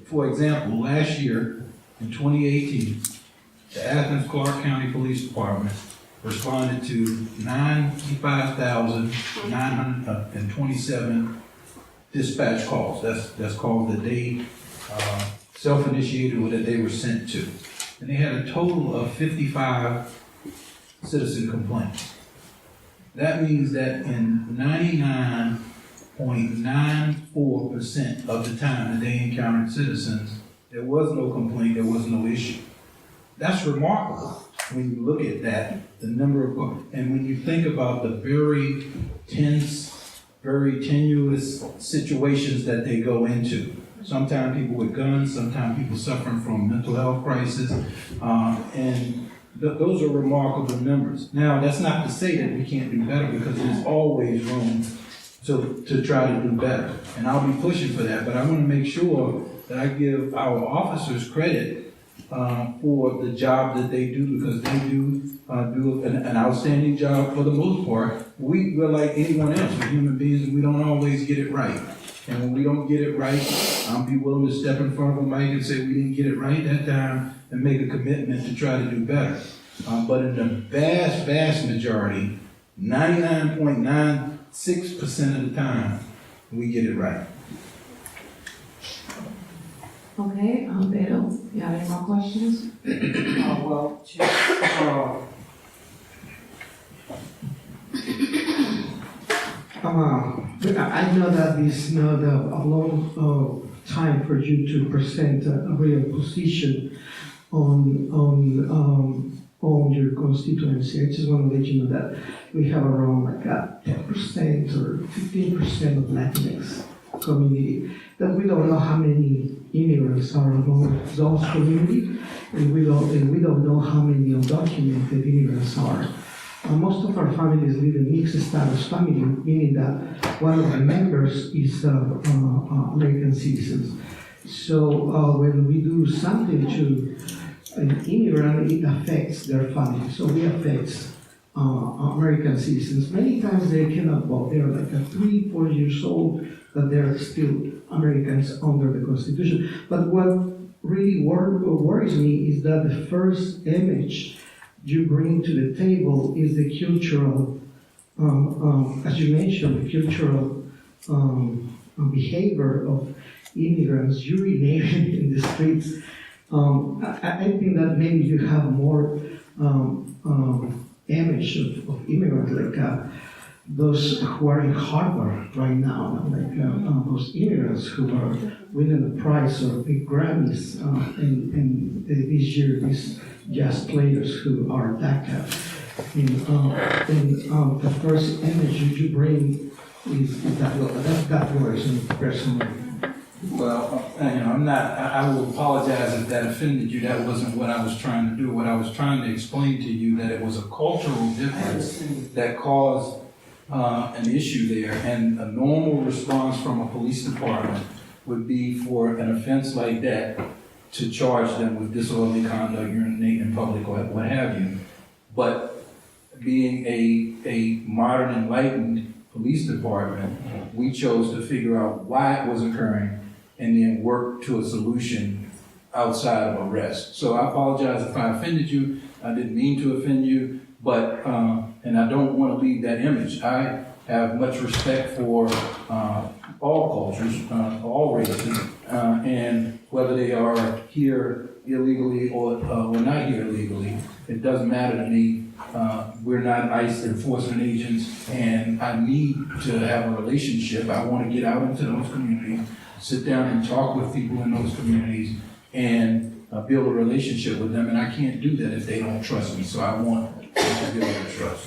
for example, last year in 2018, the Athens-Clarke County Police Department responded to 95,927 dispatch calls. That's calls that they self-initiated or that they were sent to. And they had a total of 55 citizen complaints. That means that in 99.94% of the time that they encountered citizens, there was no complaint, there was no issue. That's remarkable when you look at that, the number of, and when you think about the very tense, very tenuous situations that they go into. Sometimes people with guns, sometimes people suffering from mental health crisis, and those are remarkable numbers. Now, that's not to say that we can't do better, because there's always room to try to do better. And I'll be pushing for that, but I want to make sure that I give our officers credit for the job that they do, because they do an outstanding job for the most part. We're like anyone else, we're human beings, and we don't always get it right. And when we don't get it right, I'll be willing to step in front of a mic and say we didn't get it right that time and make a commitment to try to do better. But in the vast, vast majority, 99.96% of the time, we get it right. Okay, Beto, you have any more questions? Well, just, I know that it's not a long time for you to present a real position on on your constituency. I just want to let you know that we have around like 10% or 15% of Latinx community, that we don't know how many immigrants are among those community, and we don't know how many undocumented immigrants are. Most of our families live in mixed status family, meaning that one of the members is American citizens. So when we do something to an immigrant, it affects their family. So it affects American citizens. Many times they cannot vote. They're like 3-4 years old, but they're still Americans under the Constitution. But what really worries me is that the first image you bring to the table is the cultural, as you mentioned, the cultural behavior of immigrants urinating in the streets. I think that maybe you have more image of immigrants like those who are in Harvard right now, like those immigrants who are winning the prize or the Grammys, and this year these jazz players who are DACA. And the first image you bring is that worries me personally. Well, I'm not, I will apologize if that offended you. That wasn't what I was trying to do. What I was trying to explain to you, that it was a cultural difference that caused an issue there, and a normal response from a police department would be for an offense like that to charge them with disorderly conduct, urinate in public, or what have you. But being a modern, enlightened police department, we chose to figure out why it was occurring and then work to a solution outside of arrest. So I apologize if I offended you. I didn't mean to offend you, but, and I don't want to leave that image. I have much respect for all cultures, all races, and whether they are here illegally or not here illegally, it doesn't matter to me. We're not ICE enforcement agents, and I need to have a relationship. I want to get out into those communities, sit down and talk with people in those communities, and build a relationship with them, and I can't do that if they don't trust me, so I want them to build that trust.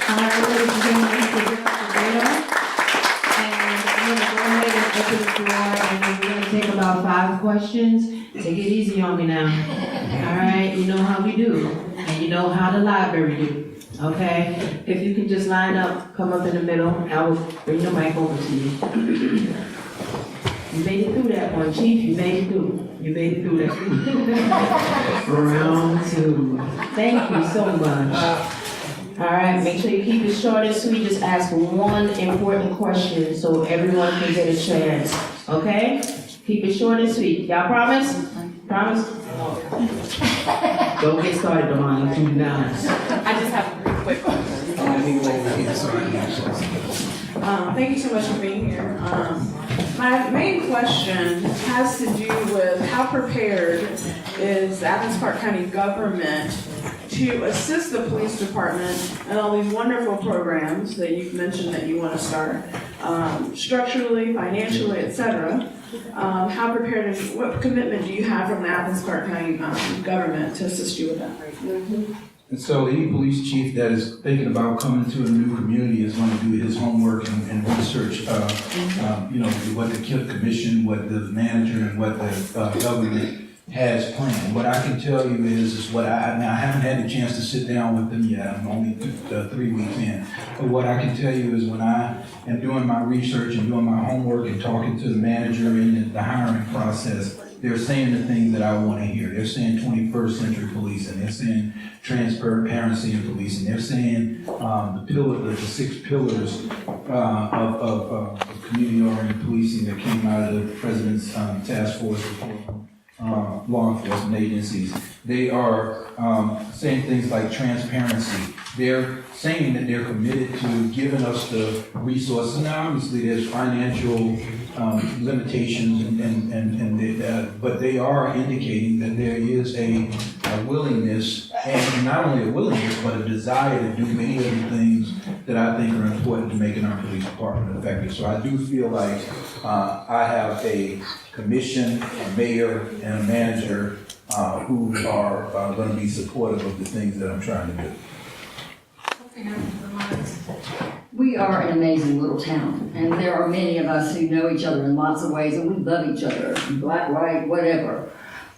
All right, ladies and gentlemen, and I'm going to go ahead and open the floor, and we're going to take about 5 questions. Take it easy on me now. All right, you know how we do, and you know how the library do. Okay, if you can just line up, come up in the middle, I will bring the mic over to you. You made it through that one, Chief. You made it through. You made it through that. Round 2. Thank you so much. All right, make sure you keep it short and sweet. Just ask one important question so everyone can get a chance. Okay? Keep it short and sweet. Y'all promise? Promise? Don't get started, Damon. I'm too nice. I just have a quick question. Thank you so much for being here. My main question has to do with how prepared is the Athens-Clarke County government to assist the police department and all these wonderful programs that you've mentioned that you want to start, structurally, financially, etc. How prepared and what commitment do you have from the Athens-Clarke County government to assist you with that? And so any police chief that is thinking about coming to a new community is going to do his homework and research, what the commission, what the manager, and what the government has planned. What I can tell you is what I haven't had the chance to sit down with them yet. I'm only 3 weeks in. But what I can tell you is when I am doing my research and doing my homework and talking to the manager in the hiring process, they're saying the things that I want to hear. They're saying 21st century policing. They're saying transparency in policing. They're saying the 6 pillars of community-oriented policing that came out of the President's task force report on law enforcement agencies. They are saying things like transparency. They're saying that they're committed to giving us the resources. Now, obviously, there's financial limitations, but they are indicating that there is a willingness, and not only a willingness, but a desire to do many of the things that I think are important to making our police department effective. So I do feel like I have a commission, a mayor, and a manager who are going to be supportive of the things that I'm trying to do. We are an amazing little town, and there are many of us who know each other in lots of ways, and we love each other, black, white, whatever.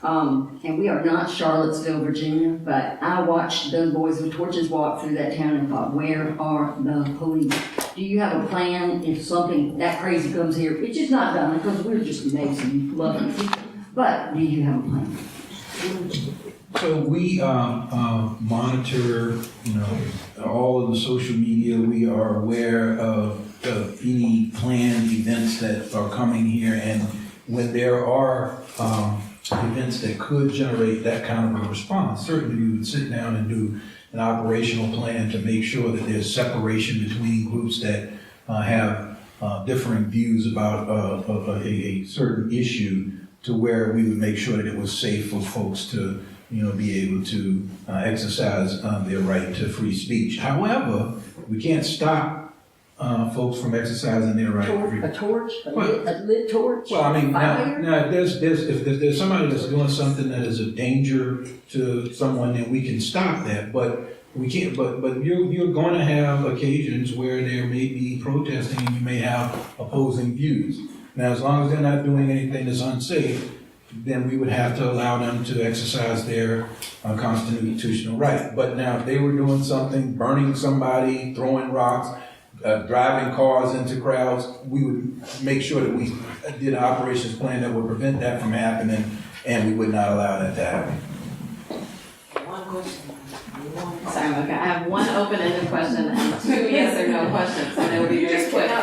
And we are not Charlottesville, Virginia, but I watched those boys with torches walk through that town and thought, where are the police? Do you have a plan if something that crazy comes here, which is not done, because we're just amazing, loving people, but do you have a plan? So we monitor, all of the social media. We are aware of any planned events that are coming here, and when there are events that could generate that kind of a response, certainly we would sit down and do an operational plan to make sure that there's separation between groups that have differing views about a certain issue, to where we would make sure that it was safe for folks to be able to exercise their right to free speech. However, we can't stop folks from exercising their right to free speech. A torch? A lit torch? Well, I mean, Fire? now if there's somebody that's doing something that is a danger to someone, then we can stop that. But we can't. But you're going to have occasions where there may be protesting, and you may have opposing views. Now, as long as they're not doing anything that's unsafe, then we would have to allow them to exercise their constitutional right. But now, if they were doing something, burning somebody, throwing rocks, driving cars into crowds, we would make sure that we did an operations plan that would prevent that from happening, and we would not allow that to happen. Sorry, Mocha. I have one open-ended question and two yes or no questions, and they will be very quick. No.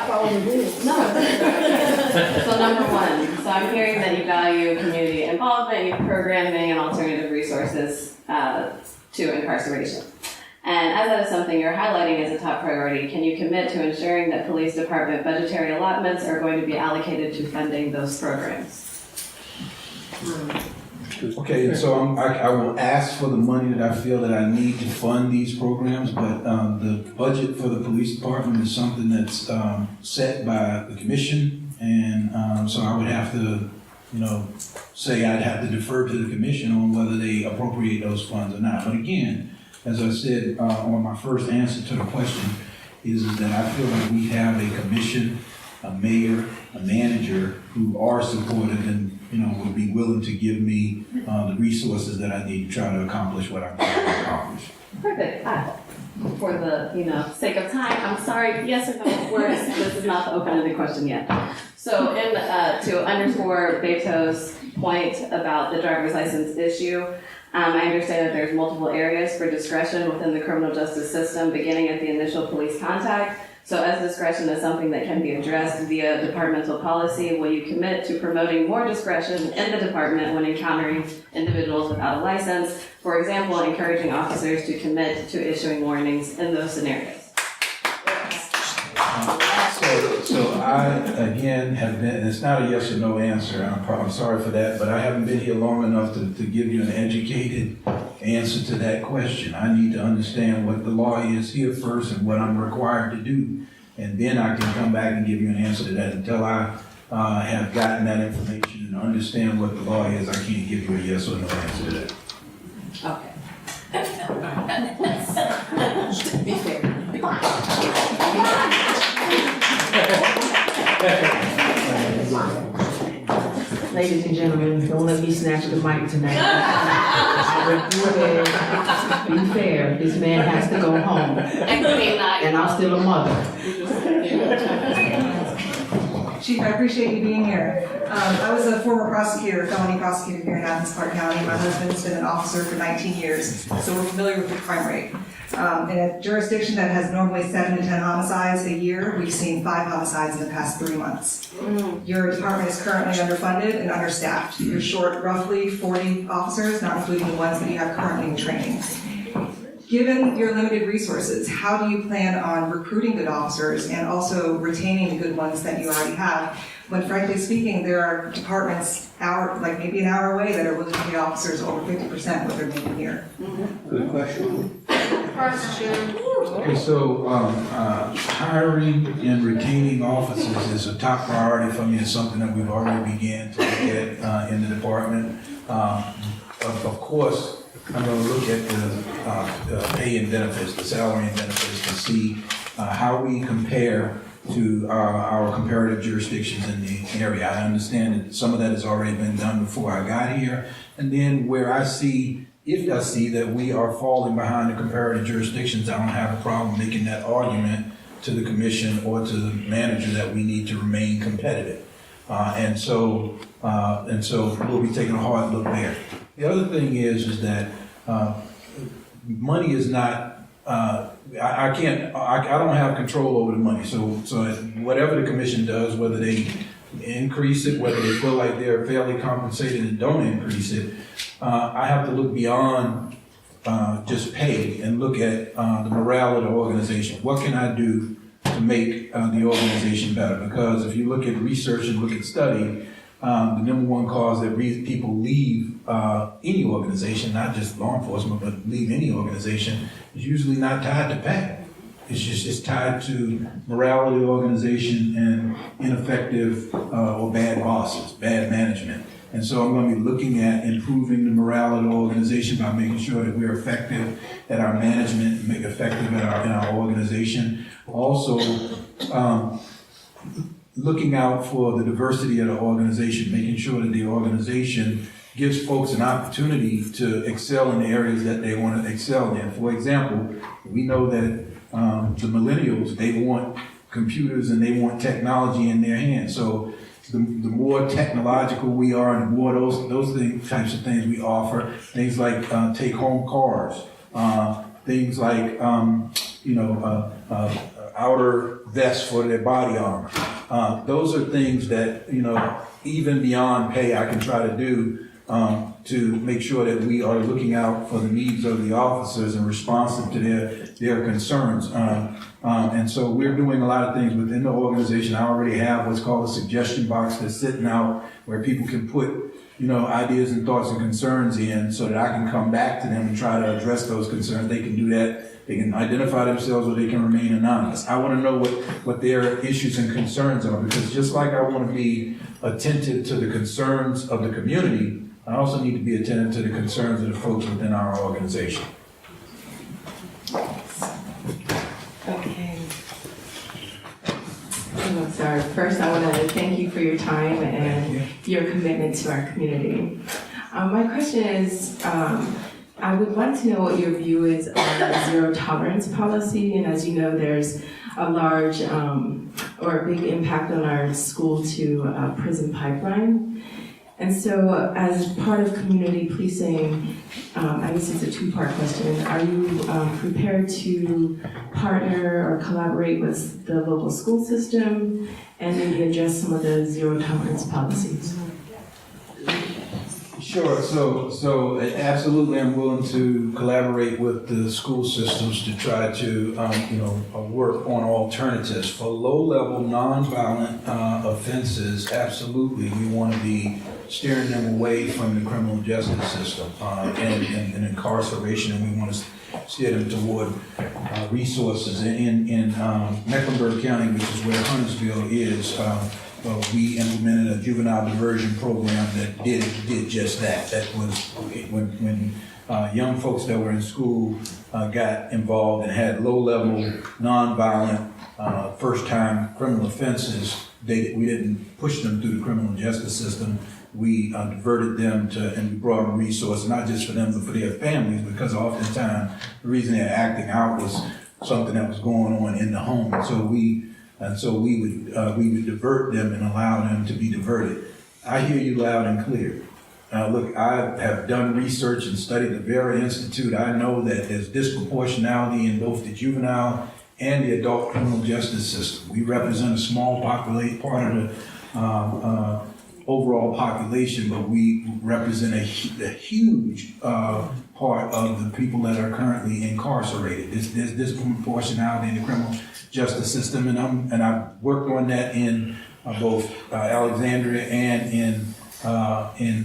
So number one, so I'm hearing that you value community involvement, you programming and alternative resources to incarceration. And as that is something you're highlighting as a top priority, can you commit to ensuring that police department budgetary allotments are going to be allocated to funding those programs? Okay, and so I will ask for the money that I feel that I need to fund these programs, but the budget for the police department is something that's set by the commission, and so I would have to, say I'd have to defer to the commission on whether they appropriate those funds or not. But again, as I said on my first answer to the question, is that I feel like we have a commission, a mayor, a manager who are supportive and would be willing to give me the resources that I need to try to accomplish what I'm trying to accomplish. Perfect. For the sake of time, I'm sorry. Yes or no? This is not the open-ended question yet. So, to underscore Beto's point about the driver's license issue, I understand that there's multiple areas for discretion within the criminal justice system, beginning at the initial police contact. So as discretion is something that can be addressed via departmental policy, will you commit to promoting more discretion in the department when encountering individuals without a license? For example, encouraging officers to commit to issuing warnings in those scenarios. So I, again, have been, and it's not a yes or no answer, I'm sorry for that, but I haven't been here long enough to give you an educated answer to that question. I need to understand what the law is here first and what I'm required to do, and then I can come back and give you an answer to that. Until I have gotten that information and understand what the law is, I can't give you a yes or no answer to that. Okay. Be fair. Ladies and gentlemen, don't let me snatch the mic tonight. Be fair, this man has to go home. And I'm still a mother. Chief, I appreciate you being here. I was a former prosecutor, felony prosecutor here in Athens-Clarke County. My husband's been an officer for 19 years, so we're familiar with the crime rate. In a jurisdiction that has normally 7 to 10 homicides a year, we've seen 5 homicides in the past 3 months. Your department is currently underfunded and understaffed. You're short roughly 40 officers, not including the ones that you have currently in training. Given your limited resources, how do you plan on recruiting good officers and also retaining the good ones that you already have? When frankly speaking, there are departments maybe an hour away that are willing to pay officers over 50% what they're making here. Good question. Okay, so hiring and retaining officers is a top priority for me. It's something that we've already began to look at in the department. of course, I'm going to look at the pay and benefits, the salary and benefits, to see how we compare to our comparative jurisdictions in the area. I understand that some of that has already been done before I got here, and then where I see, if I see that we are falling behind the comparative jurisdictions, I don't have a problem making that argument to the commission or to the manager that we need to remain competitive. And so we'll be taking a hard look there. The other thing is that money is not, I don't have control over the money. So whatever the commission does, whether they increase it, whether they feel like they're fairly compensated and don't increase it, I have to look beyond just pay and look at the morale of the organization. What can I do to make the organization better? Because if you look at research and look at study, the number one cause that people leave any organization, not just law enforcement, but leave any organization, is usually not tied to pay. It's tied to morale of the organization and ineffective or bad bosses, bad management. And so I'm going to be looking at improving the morale of the organization by making sure that we're effective at our management and make effective in our organization. Also, looking out for the diversity of the organization, making sure that the organization gives folks an opportunity to excel in the areas that they want to excel in. For example, we know that the millennials, they want computers and they want technology in their hands. So the more technological we are and the more those types of things we offer, things like take-home cars, things like outer vests for their body armor. Those are things that, even beyond pay, I can try to do to make sure that we are looking out for the needs of the officers and responsive to their concerns. And so we're doing a lot of things within the organization. I already have what's called a suggestion box that's sitting out where people can put, ideas and thoughts and concerns in so that I can come back to them and try to address those concerns. They can do that. They can identify themselves or they can remain anonymous. I want to know what their issues and concerns are, because just like I want to be attentive to the concerns of the community, I also need to be attentive to the concerns of the folks within our organization. Okay. I'm sorry. First, I want to thank you for your time and your commitment to our community. My question is, I would want to know what your view is on the zero tolerance policy. And as you know, there's a large or a big impact on our school to prison pipeline. And so as part of community policing, I guess it's a two-part question. Are you prepared to partner or collaborate with the local school system and maybe address some of the zero tolerance policies? Sure. So absolutely, I'm willing to collaborate with the school systems to try to, work on alternatives for low-level, nonviolent offenses. Absolutely, we want to be steering them away from the criminal justice system and incarceration, and we want to steer them toward resources. In Mecklenburg County, which is where Huntersville is, we implemented a juvenile diversion program that did just that. That was when young folks that were in school got involved and had low-level, nonviolent, first-time criminal offenses. We didn't push them through the criminal justice system. We diverted them and we brought them resources, not just for them, but for their families, because oftentimes the reason they're acting out was something that was going on in the home. And so we would divert them and allow them to be diverted. I hear you loud and clear. Look, I have done research and studied the Vera Institute. I know that there's disproportionality in both the juvenile and the adult criminal justice system. We represent a small part of the overall population, but we represent a huge part of the people that are currently incarcerated. There's disproportionality in the criminal justice system, and I've worked on that in both Alexandria and in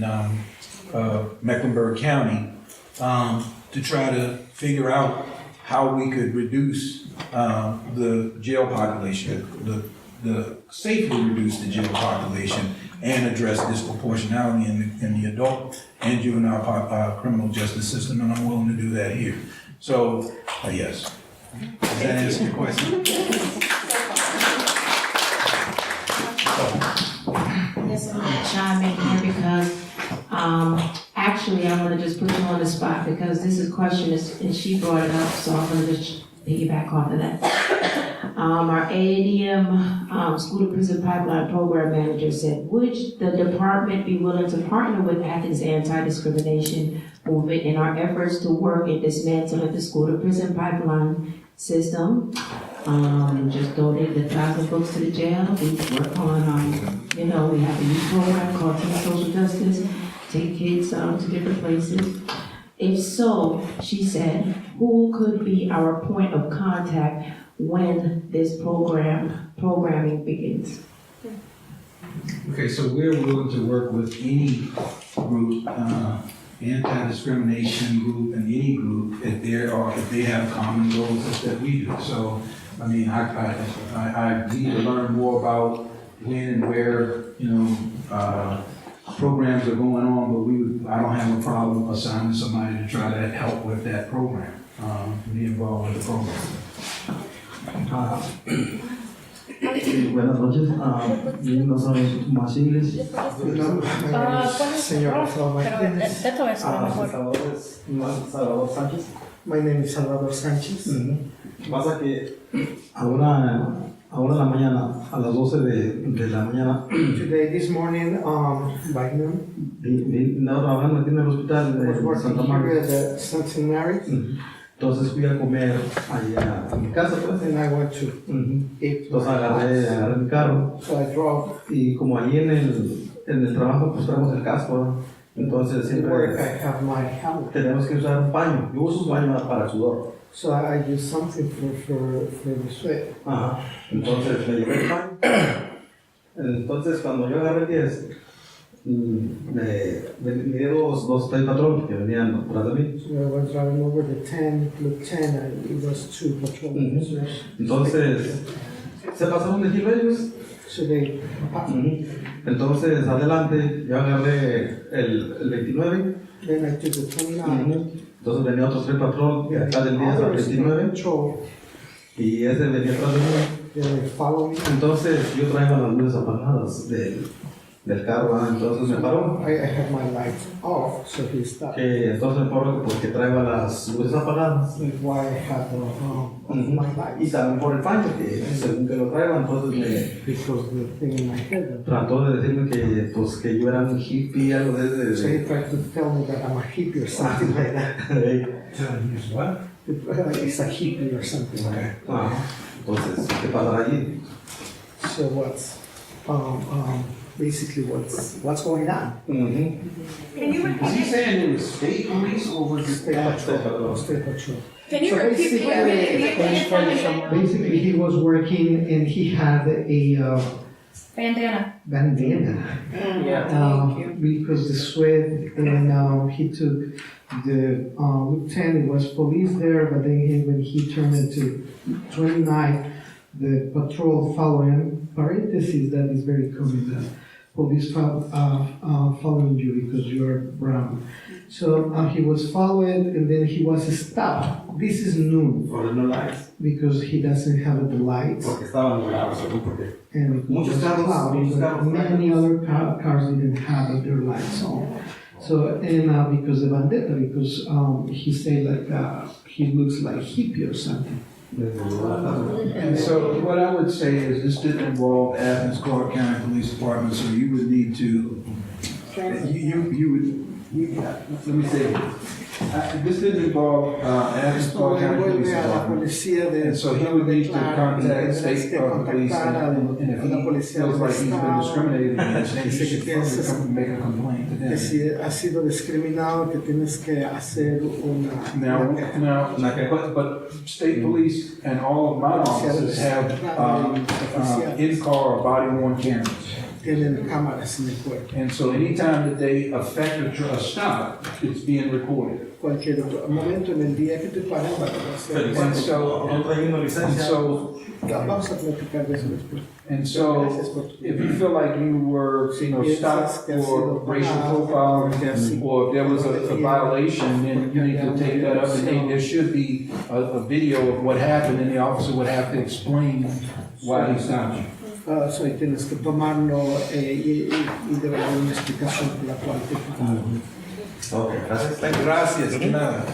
Mecklenburg County to try to figure out how we could reduce the jail population, safely reduce the jail population and address disproportionality in the adult and juvenile criminal justice system, and I'm willing to do that here. So, yes. Does that answer your question? Yes, I'm gonna chime in here because, actually, I wanna just put you on the spot because this is a question, and she brought it up, so I'm gonna just piggyback off of that. Our AADM School to Prison Pipeline Program Manager said, would the department be willing to partner with Athens Anti-Discrimination Movement in our efforts to work in dismantling the School to Prison Pipeline system? Just donate the 1,000 books to the jail. We work on, we have a youth program called Teen Social Justice, take kids to different places. If so, she said, who could be our point of contact when this programming begins? Okay, so we're willing to work with any group, anti-discrimination group and any group if they have common goals that we do. So, I mean, I need to learn more about when and where, programs are going on, but I don't have a problem assigning somebody to try to help with that program, be involved with the program. Buenas noches, no soy más inglés. Señor Salvador Sánchez. My name is Salvador Sánchez. Pasa que ahora en la mañana, a las 12 de la mañana. Today, this morning, by noon. Trabajando aquí en el hospital de Santa María. St. Mary's. Entonces fui a comer allá a mi casa, pues. And I went to eat. Entonces agarré mi carro. So I drove. Y como allí en el trabajo, pues traemos el casco. Entonces siempre tenemos que usar un paño. Yo uso un paño para el sudor. So I use something for the sweat. Ajá. Entonces me llevé el paño. Entonces cuando yo agarré el 10, miré dos State Patrol que venían atrás de mí. So I was driving over the 10, Loop 10, and it was 2 patrols. Entonces se pasaron de giro ellos. So they, entonces adelante yo agarré el 29. Then I took the 29. Entonces venía otro State Patrol acá del 10 al 29. Y ese venía atrás de mí. Entonces yo traía las luces apagadas del carro, entonces me paró. I had my lights off, so he stopped. Entonces me paró porque traía las luces apagadas. Why I had my lights. Y también por el paño, que según que lo traía, entonces because the thing in my head. Trató de decirme que yo era un hippie, algo de ese. So he tried to tell me that I'm a hippie or something like that. He's what? It's a hippie or something like that. Entonces, ¿qué pasará allí? So basically what's going on? Can you repeat? Is he saying it was state police or was it state patrol? State patrol. Can you repeat? Basically, he was working and he had a bandana. Because the sweat, and he took the lieutenant, was police there, but then when he turned into 29, the patrol followed him. Parentheses, that is very common, that police following you because you're brown. So he was followed and then he was stopped. This is new. For the no lights. Because he doesn't have the lights. Porque estaban nublados, And muchos carros, many other cars didn't have their lights on. So, and because the bandeta, because he said like he looks like hippie or something. And so what I would say is this didn't involve Athens-Clarke County Police Department, so you would need to, let me say this didn't involve Athens-Clarke County Police Department. And so he would need to contact state police, and if he feels like he's been discriminated against, then he should probably come and make a complaint to them. Si ha sido discriminado, que tienes que hacer Now, but state police and all of my offices have in-car or body-worn cameras. tienen cámaras en el cuerpo. And so anytime that they affect a stop, it's being recorded. Cualquier momento en el día que te paren van a hacer. And so, Vamos a platicar de eso después. and so, if you feel like you were, stopped for racial profiling, or if there was a violation, then you need to take that up, and there should be a video of what happened, and the officer would have to explain why he stopped you. So tienes que tomarlo y debe haber una explicación por la cual te Okay, gracias. Gracias, de nada.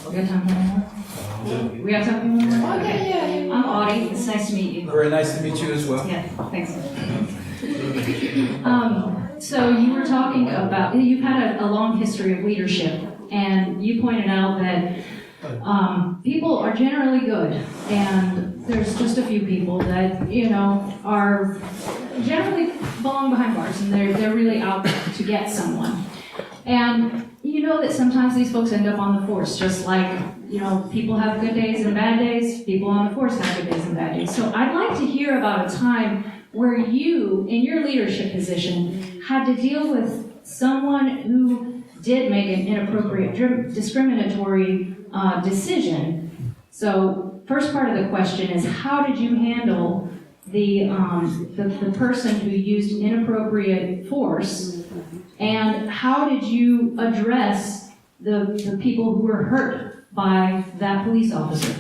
We got time for one more? We got time for one more? Okay, yeah. I'm Audie, it's nice to meet you. Very nice to meet you as well. Yeah, thanks. So you were talking about, you've had a long history of leadership, and you pointed out that people are generally good, and there's just a few people that, are generally belong behind bars, and they're really out there to get someone. And you know that sometimes these folks end up on the force, just like, people have good days and bad days, people on the force have good days and bad days. So I'd like to hear about a time where you, in your leadership position, had to deal with someone who did make an inappropriate, discriminatory decision. So first part of the question is, how did you handle the person who used inappropriate force, and how did you address the people who were hurt by that police officer?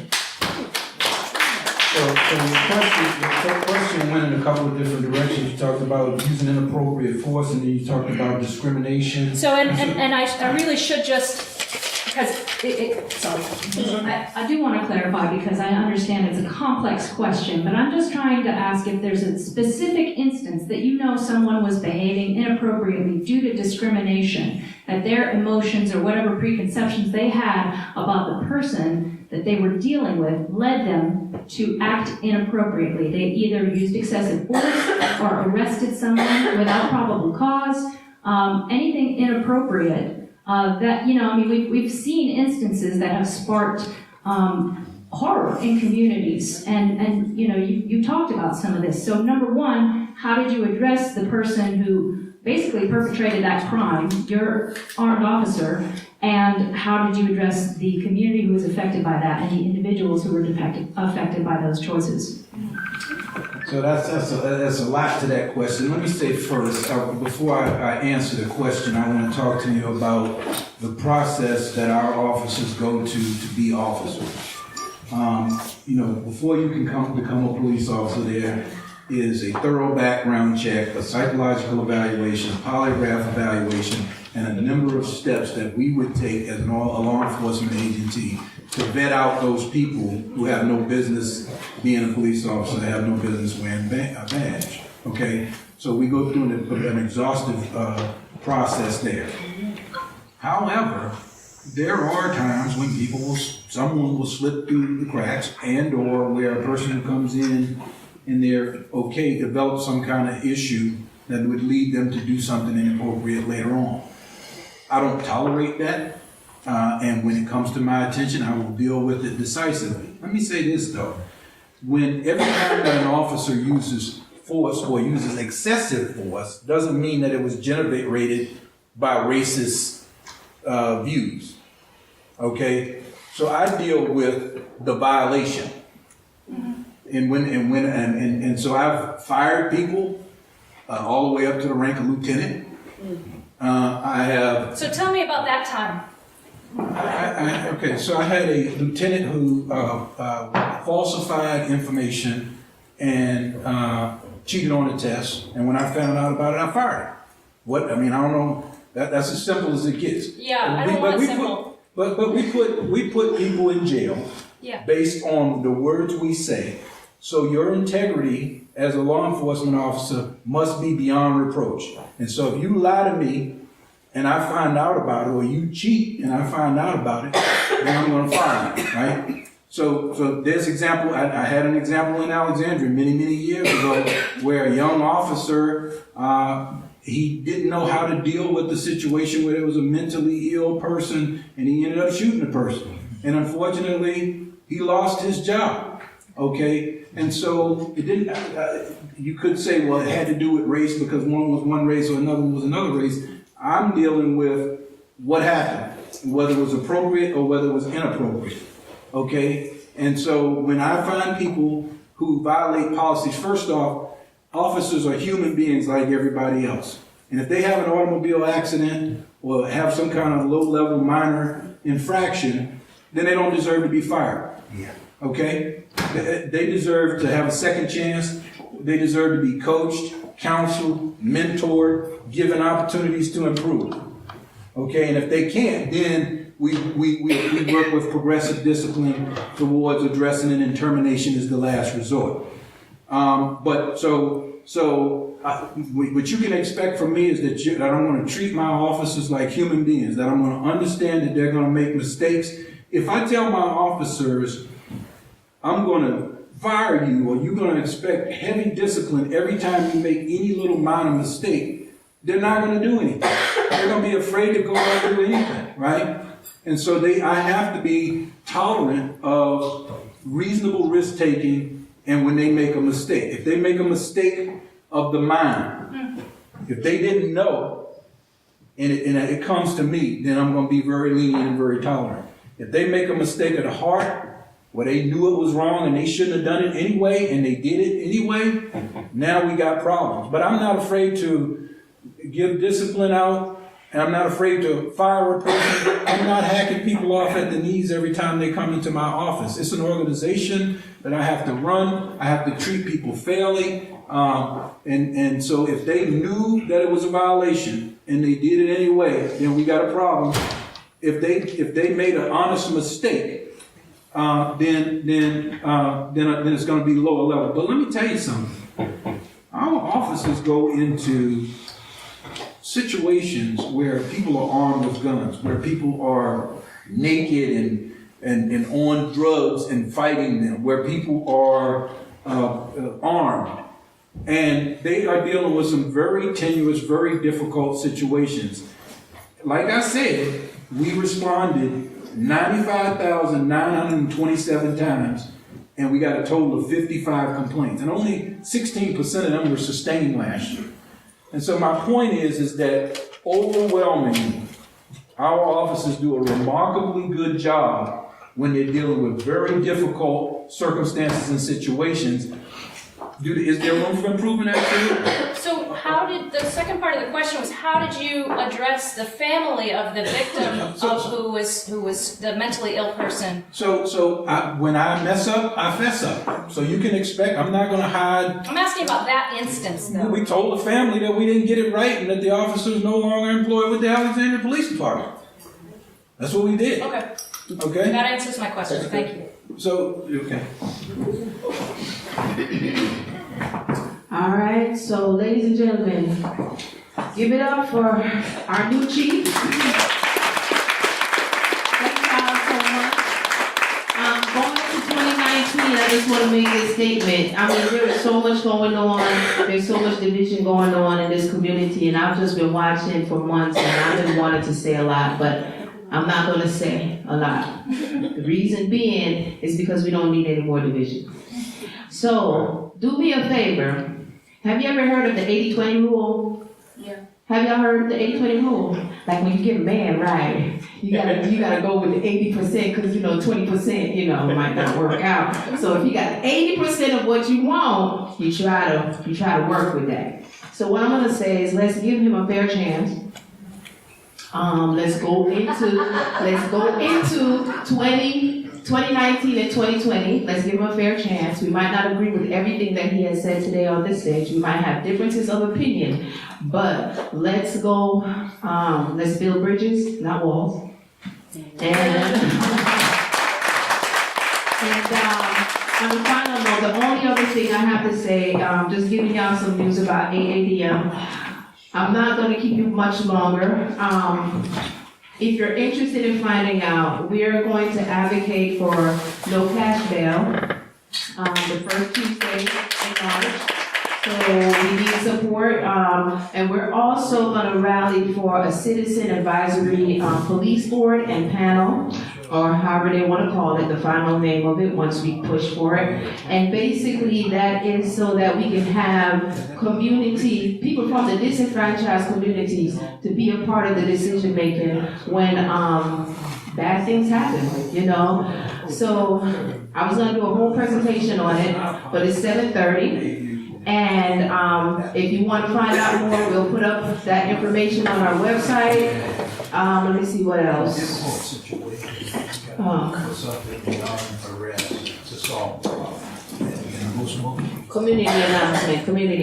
So your question went in a couple of different directions. You talked about using inappropriate force, and then you talked about discrimination. So, and I really should just, because sorry, I do want to clarify, because I understand it's a complex question, but I'm just trying to ask if there's a specific instance that someone was behaving inappropriately due to discrimination, that their emotions or whatever preconceptions they had about the person that they were dealing with led them to act inappropriately. They either used excessive force or arrested someone without probable cause, anything inappropriate. That, we've seen instances that have sparked horror in communities, and you talked about some of this. So number one, how did you address the person who basically perpetrated that crime, your armed officer, and how did you address the community who was affected by that and the individuals who were affected by those choices? So that's a lot to that question. Let me say first, before I answer the question, I want to talk to you about the process that our officers go to be officers. Before you can become a police officer, there is a thorough background check, a psychological evaluation, a polygraph evaluation, and a number of steps that we would take as a law enforcement agency to vet out those people who have no business being a police officer, they have no business wearing a badge, okay? So we go through an exhaustive process there. However, there are times when someone will slip through the cracks, and or where a person who comes in and they're develop some kind of issue that would lead them to do something inappropriate later on. I don't tolerate that, and when it comes to my attention, I will deal with it decisively. Let me say this though, every time that an officer uses force or uses excessive force, doesn't mean that it was generated by racist views, okay? So I deal with the violation. And so I've fired people all the way up to the rank of lieutenant. I have. So tell me about that time. So I had a lieutenant who falsified information and cheated on the test. And when I found out about it, I fired him. I don't know. That's as simple as it gets. Yeah, I don't want simple. But we put people in jail based on the words we say. So your integrity as a law enforcement officer must be beyond reproach. And so if you lie to me and I find out about it, or you cheat and I find out about it, then I'm going to fire you, right? So there's example. I had an example in Alexandria many years ago where a young officer, he didn't know how to deal with the situation where there was a mentally ill person, and he ended up shooting the person. And unfortunately, he lost his job, okay? And so it didn't, you could say, well, it had to do with race because one was one race or another one was another race. I'm dealing with what happened, whether it was appropriate or whether it was inappropriate, okay? And so when I find people who violate policies, first off, officers are human beings like everybody else. And if they have an automobile accident or have some kind of low-level minor infraction, then they don't deserve to be fired. Yeah. Okay? They deserve to have a second chance. They deserve to be coached, counseled, mentored, given opportunities to improve. Okay? And if they can't, then we work with progressive discipline towards addressing it, and termination is the last resort. What you can expect from me is that I'm going to treat my officers like human beings, that I'm going to understand that they're going to make mistakes. If I tell my officers, I'm going to fire you, or you're going to expect heavy discipline every time you make any little minor mistake, they're not going to do anything. They're going to be afraid to go out and do anything, right? And so I have to be tolerant of reasonable risk-taking and when they make a mistake. If they make a mistake of the mind, if they didn't know, and it comes to me, then I'm going to be very lenient and very tolerant. If they make a mistake of the heart, where they knew it was wrong and they shouldn't have done it anyway, and they did it anyway, now we got problems. But I'm not afraid to give discipline out, and I'm not afraid to fire a person. I'm not hacking people off at the knees every time they come into my office. It's an organization that I have to run. I have to treat people fairly. And so if they knew that it was a violation and they did it anyway, then we got a problem. If they made an honest mistake, then it's going to be lower level. But let me tell you something. Our officers go into situations where people are armed with guns, where people are naked and on drugs and fighting them, where people are armed. And they are dealing with some very tenuous, very difficult situations. Like I said, we responded 95,927 times, and we got a total of 55 complaints. And only 16% of them were sustained last year. And so my point is that overwhelmingly, our officers do a remarkably good job when they're dealing with very difficult circumstances and situations. Is there room for improvement, actually? So how did, the second part of the question was, how did you address the family of the victim who was the mentally ill person? When I mess up, I fess up. So you can expect, I'm not going to hide. I'm asking about that instance, though. We told the family that we didn't get it right and that the officer is no longer employed with the Alexandria Police Department. That's what we did. Okay. Okay? That answers my question. Thank you. So, okay. All right, so ladies and gentlemen, give it up for our new chief. Thank y'all so much. Going into 2019, I just want to make this statement. I mean, there is so much going on. There's so much division going on in this community, and I've just been watching for months, and I've been wanting to say a lot, but I'm not going to say a lot. The reason being is because we don't need any more division. So, do me a favor. Have you ever heard of the 80-20 rule? Yeah. Have y'all heard of the 80-20 rule? Like when you get mad, right? You gotta go with the 80% because 20% might not work out. So if you got 80% of what you want, you try to work with that. So what I'm gonna say is let's give him a fair chance. Let's go into 2019 and 2020. Let's give him a fair chance. We might not agree with everything that he has said today on this stage. We might have differences of opinion, but let's go. Let's build bridges, not walls. And on the final note, the only other thing I have to say, just giving y'all some news about AADM. I'm not going to keep you much longer. If you're interested in finding out, we are going to advocate for no cash bail the first Tuesday in March. So we need support, and we're also gonna rally for a citizen advisory, police board and panel, or however they wanna call it, the final name of it, once we push for it. And basically, that is so that we can have people from the disenfranchised communities to be a part of the decision making when, bad things happen, you know? So, I was gonna do a whole presentation on it, but it's 7:30. And if you want to find out more, we'll put up that information on our website. Let me see what else. Community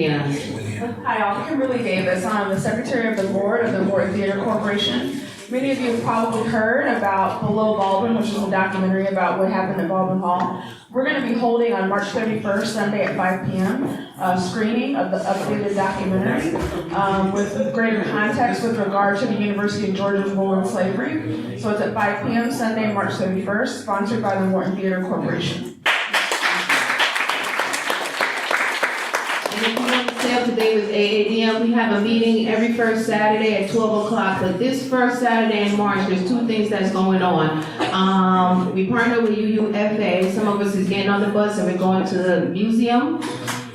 announcement. Hi, all. Kimberly Davis. I'm the Secretary of the Board of the Morton Theater Corporation. Many of you have probably heard about Below Baldwin, which is a documentary about what happened at Baldwin Hall. We're going to be holding on March 31st, Sunday at 5 p.m., a screening of the updated documentary with greater context with regard to the University of Georgia's role in slavery. So it's at 5 p.m. Sunday, March 31st, sponsored by the Morton Theater Corporation. And if you want to stay up to date with AADM, we have a meeting every first Saturday at 12 o'clock. But this first Saturday in March, there's two things that's going on. We partner with UUFA. Some of us is getting on the bus and we're going to the museum.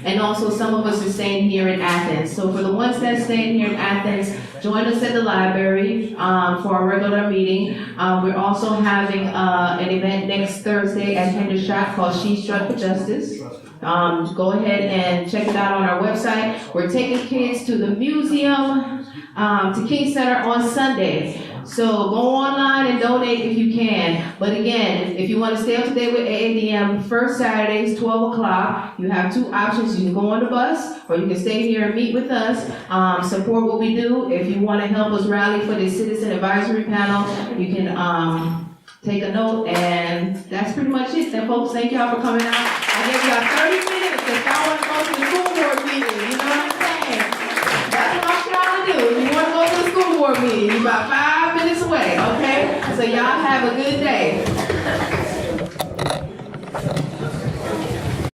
And also some of us are staying here in Athens. So for the ones that staying here in Athens, join us at the library for our regular meeting. We're also having an event next Thursday at Hendershot called She Struck for Justice. Go ahead and check it out on our website. We're taking kids to the museum, to King Center on Sunday. So go online and donate if you can. But again, if you want to stay up to date with AADM, first Saturdays, 12 o'clock, you have two options. You can go on the bus or you can stay here and meet with us, support what we do. If you want to help us rally for the Citizen Advisory Panel, you can take a note, and that's pretty much it. Then folks, thank y'all for coming out. I gave y'all 30 minutes if y'all want to go to the school board meeting, you know what I'm saying? That's what I'm trying to do. If you want to go to the school board meeting, you're about 5 minutes away, okay? So y'all have a good day.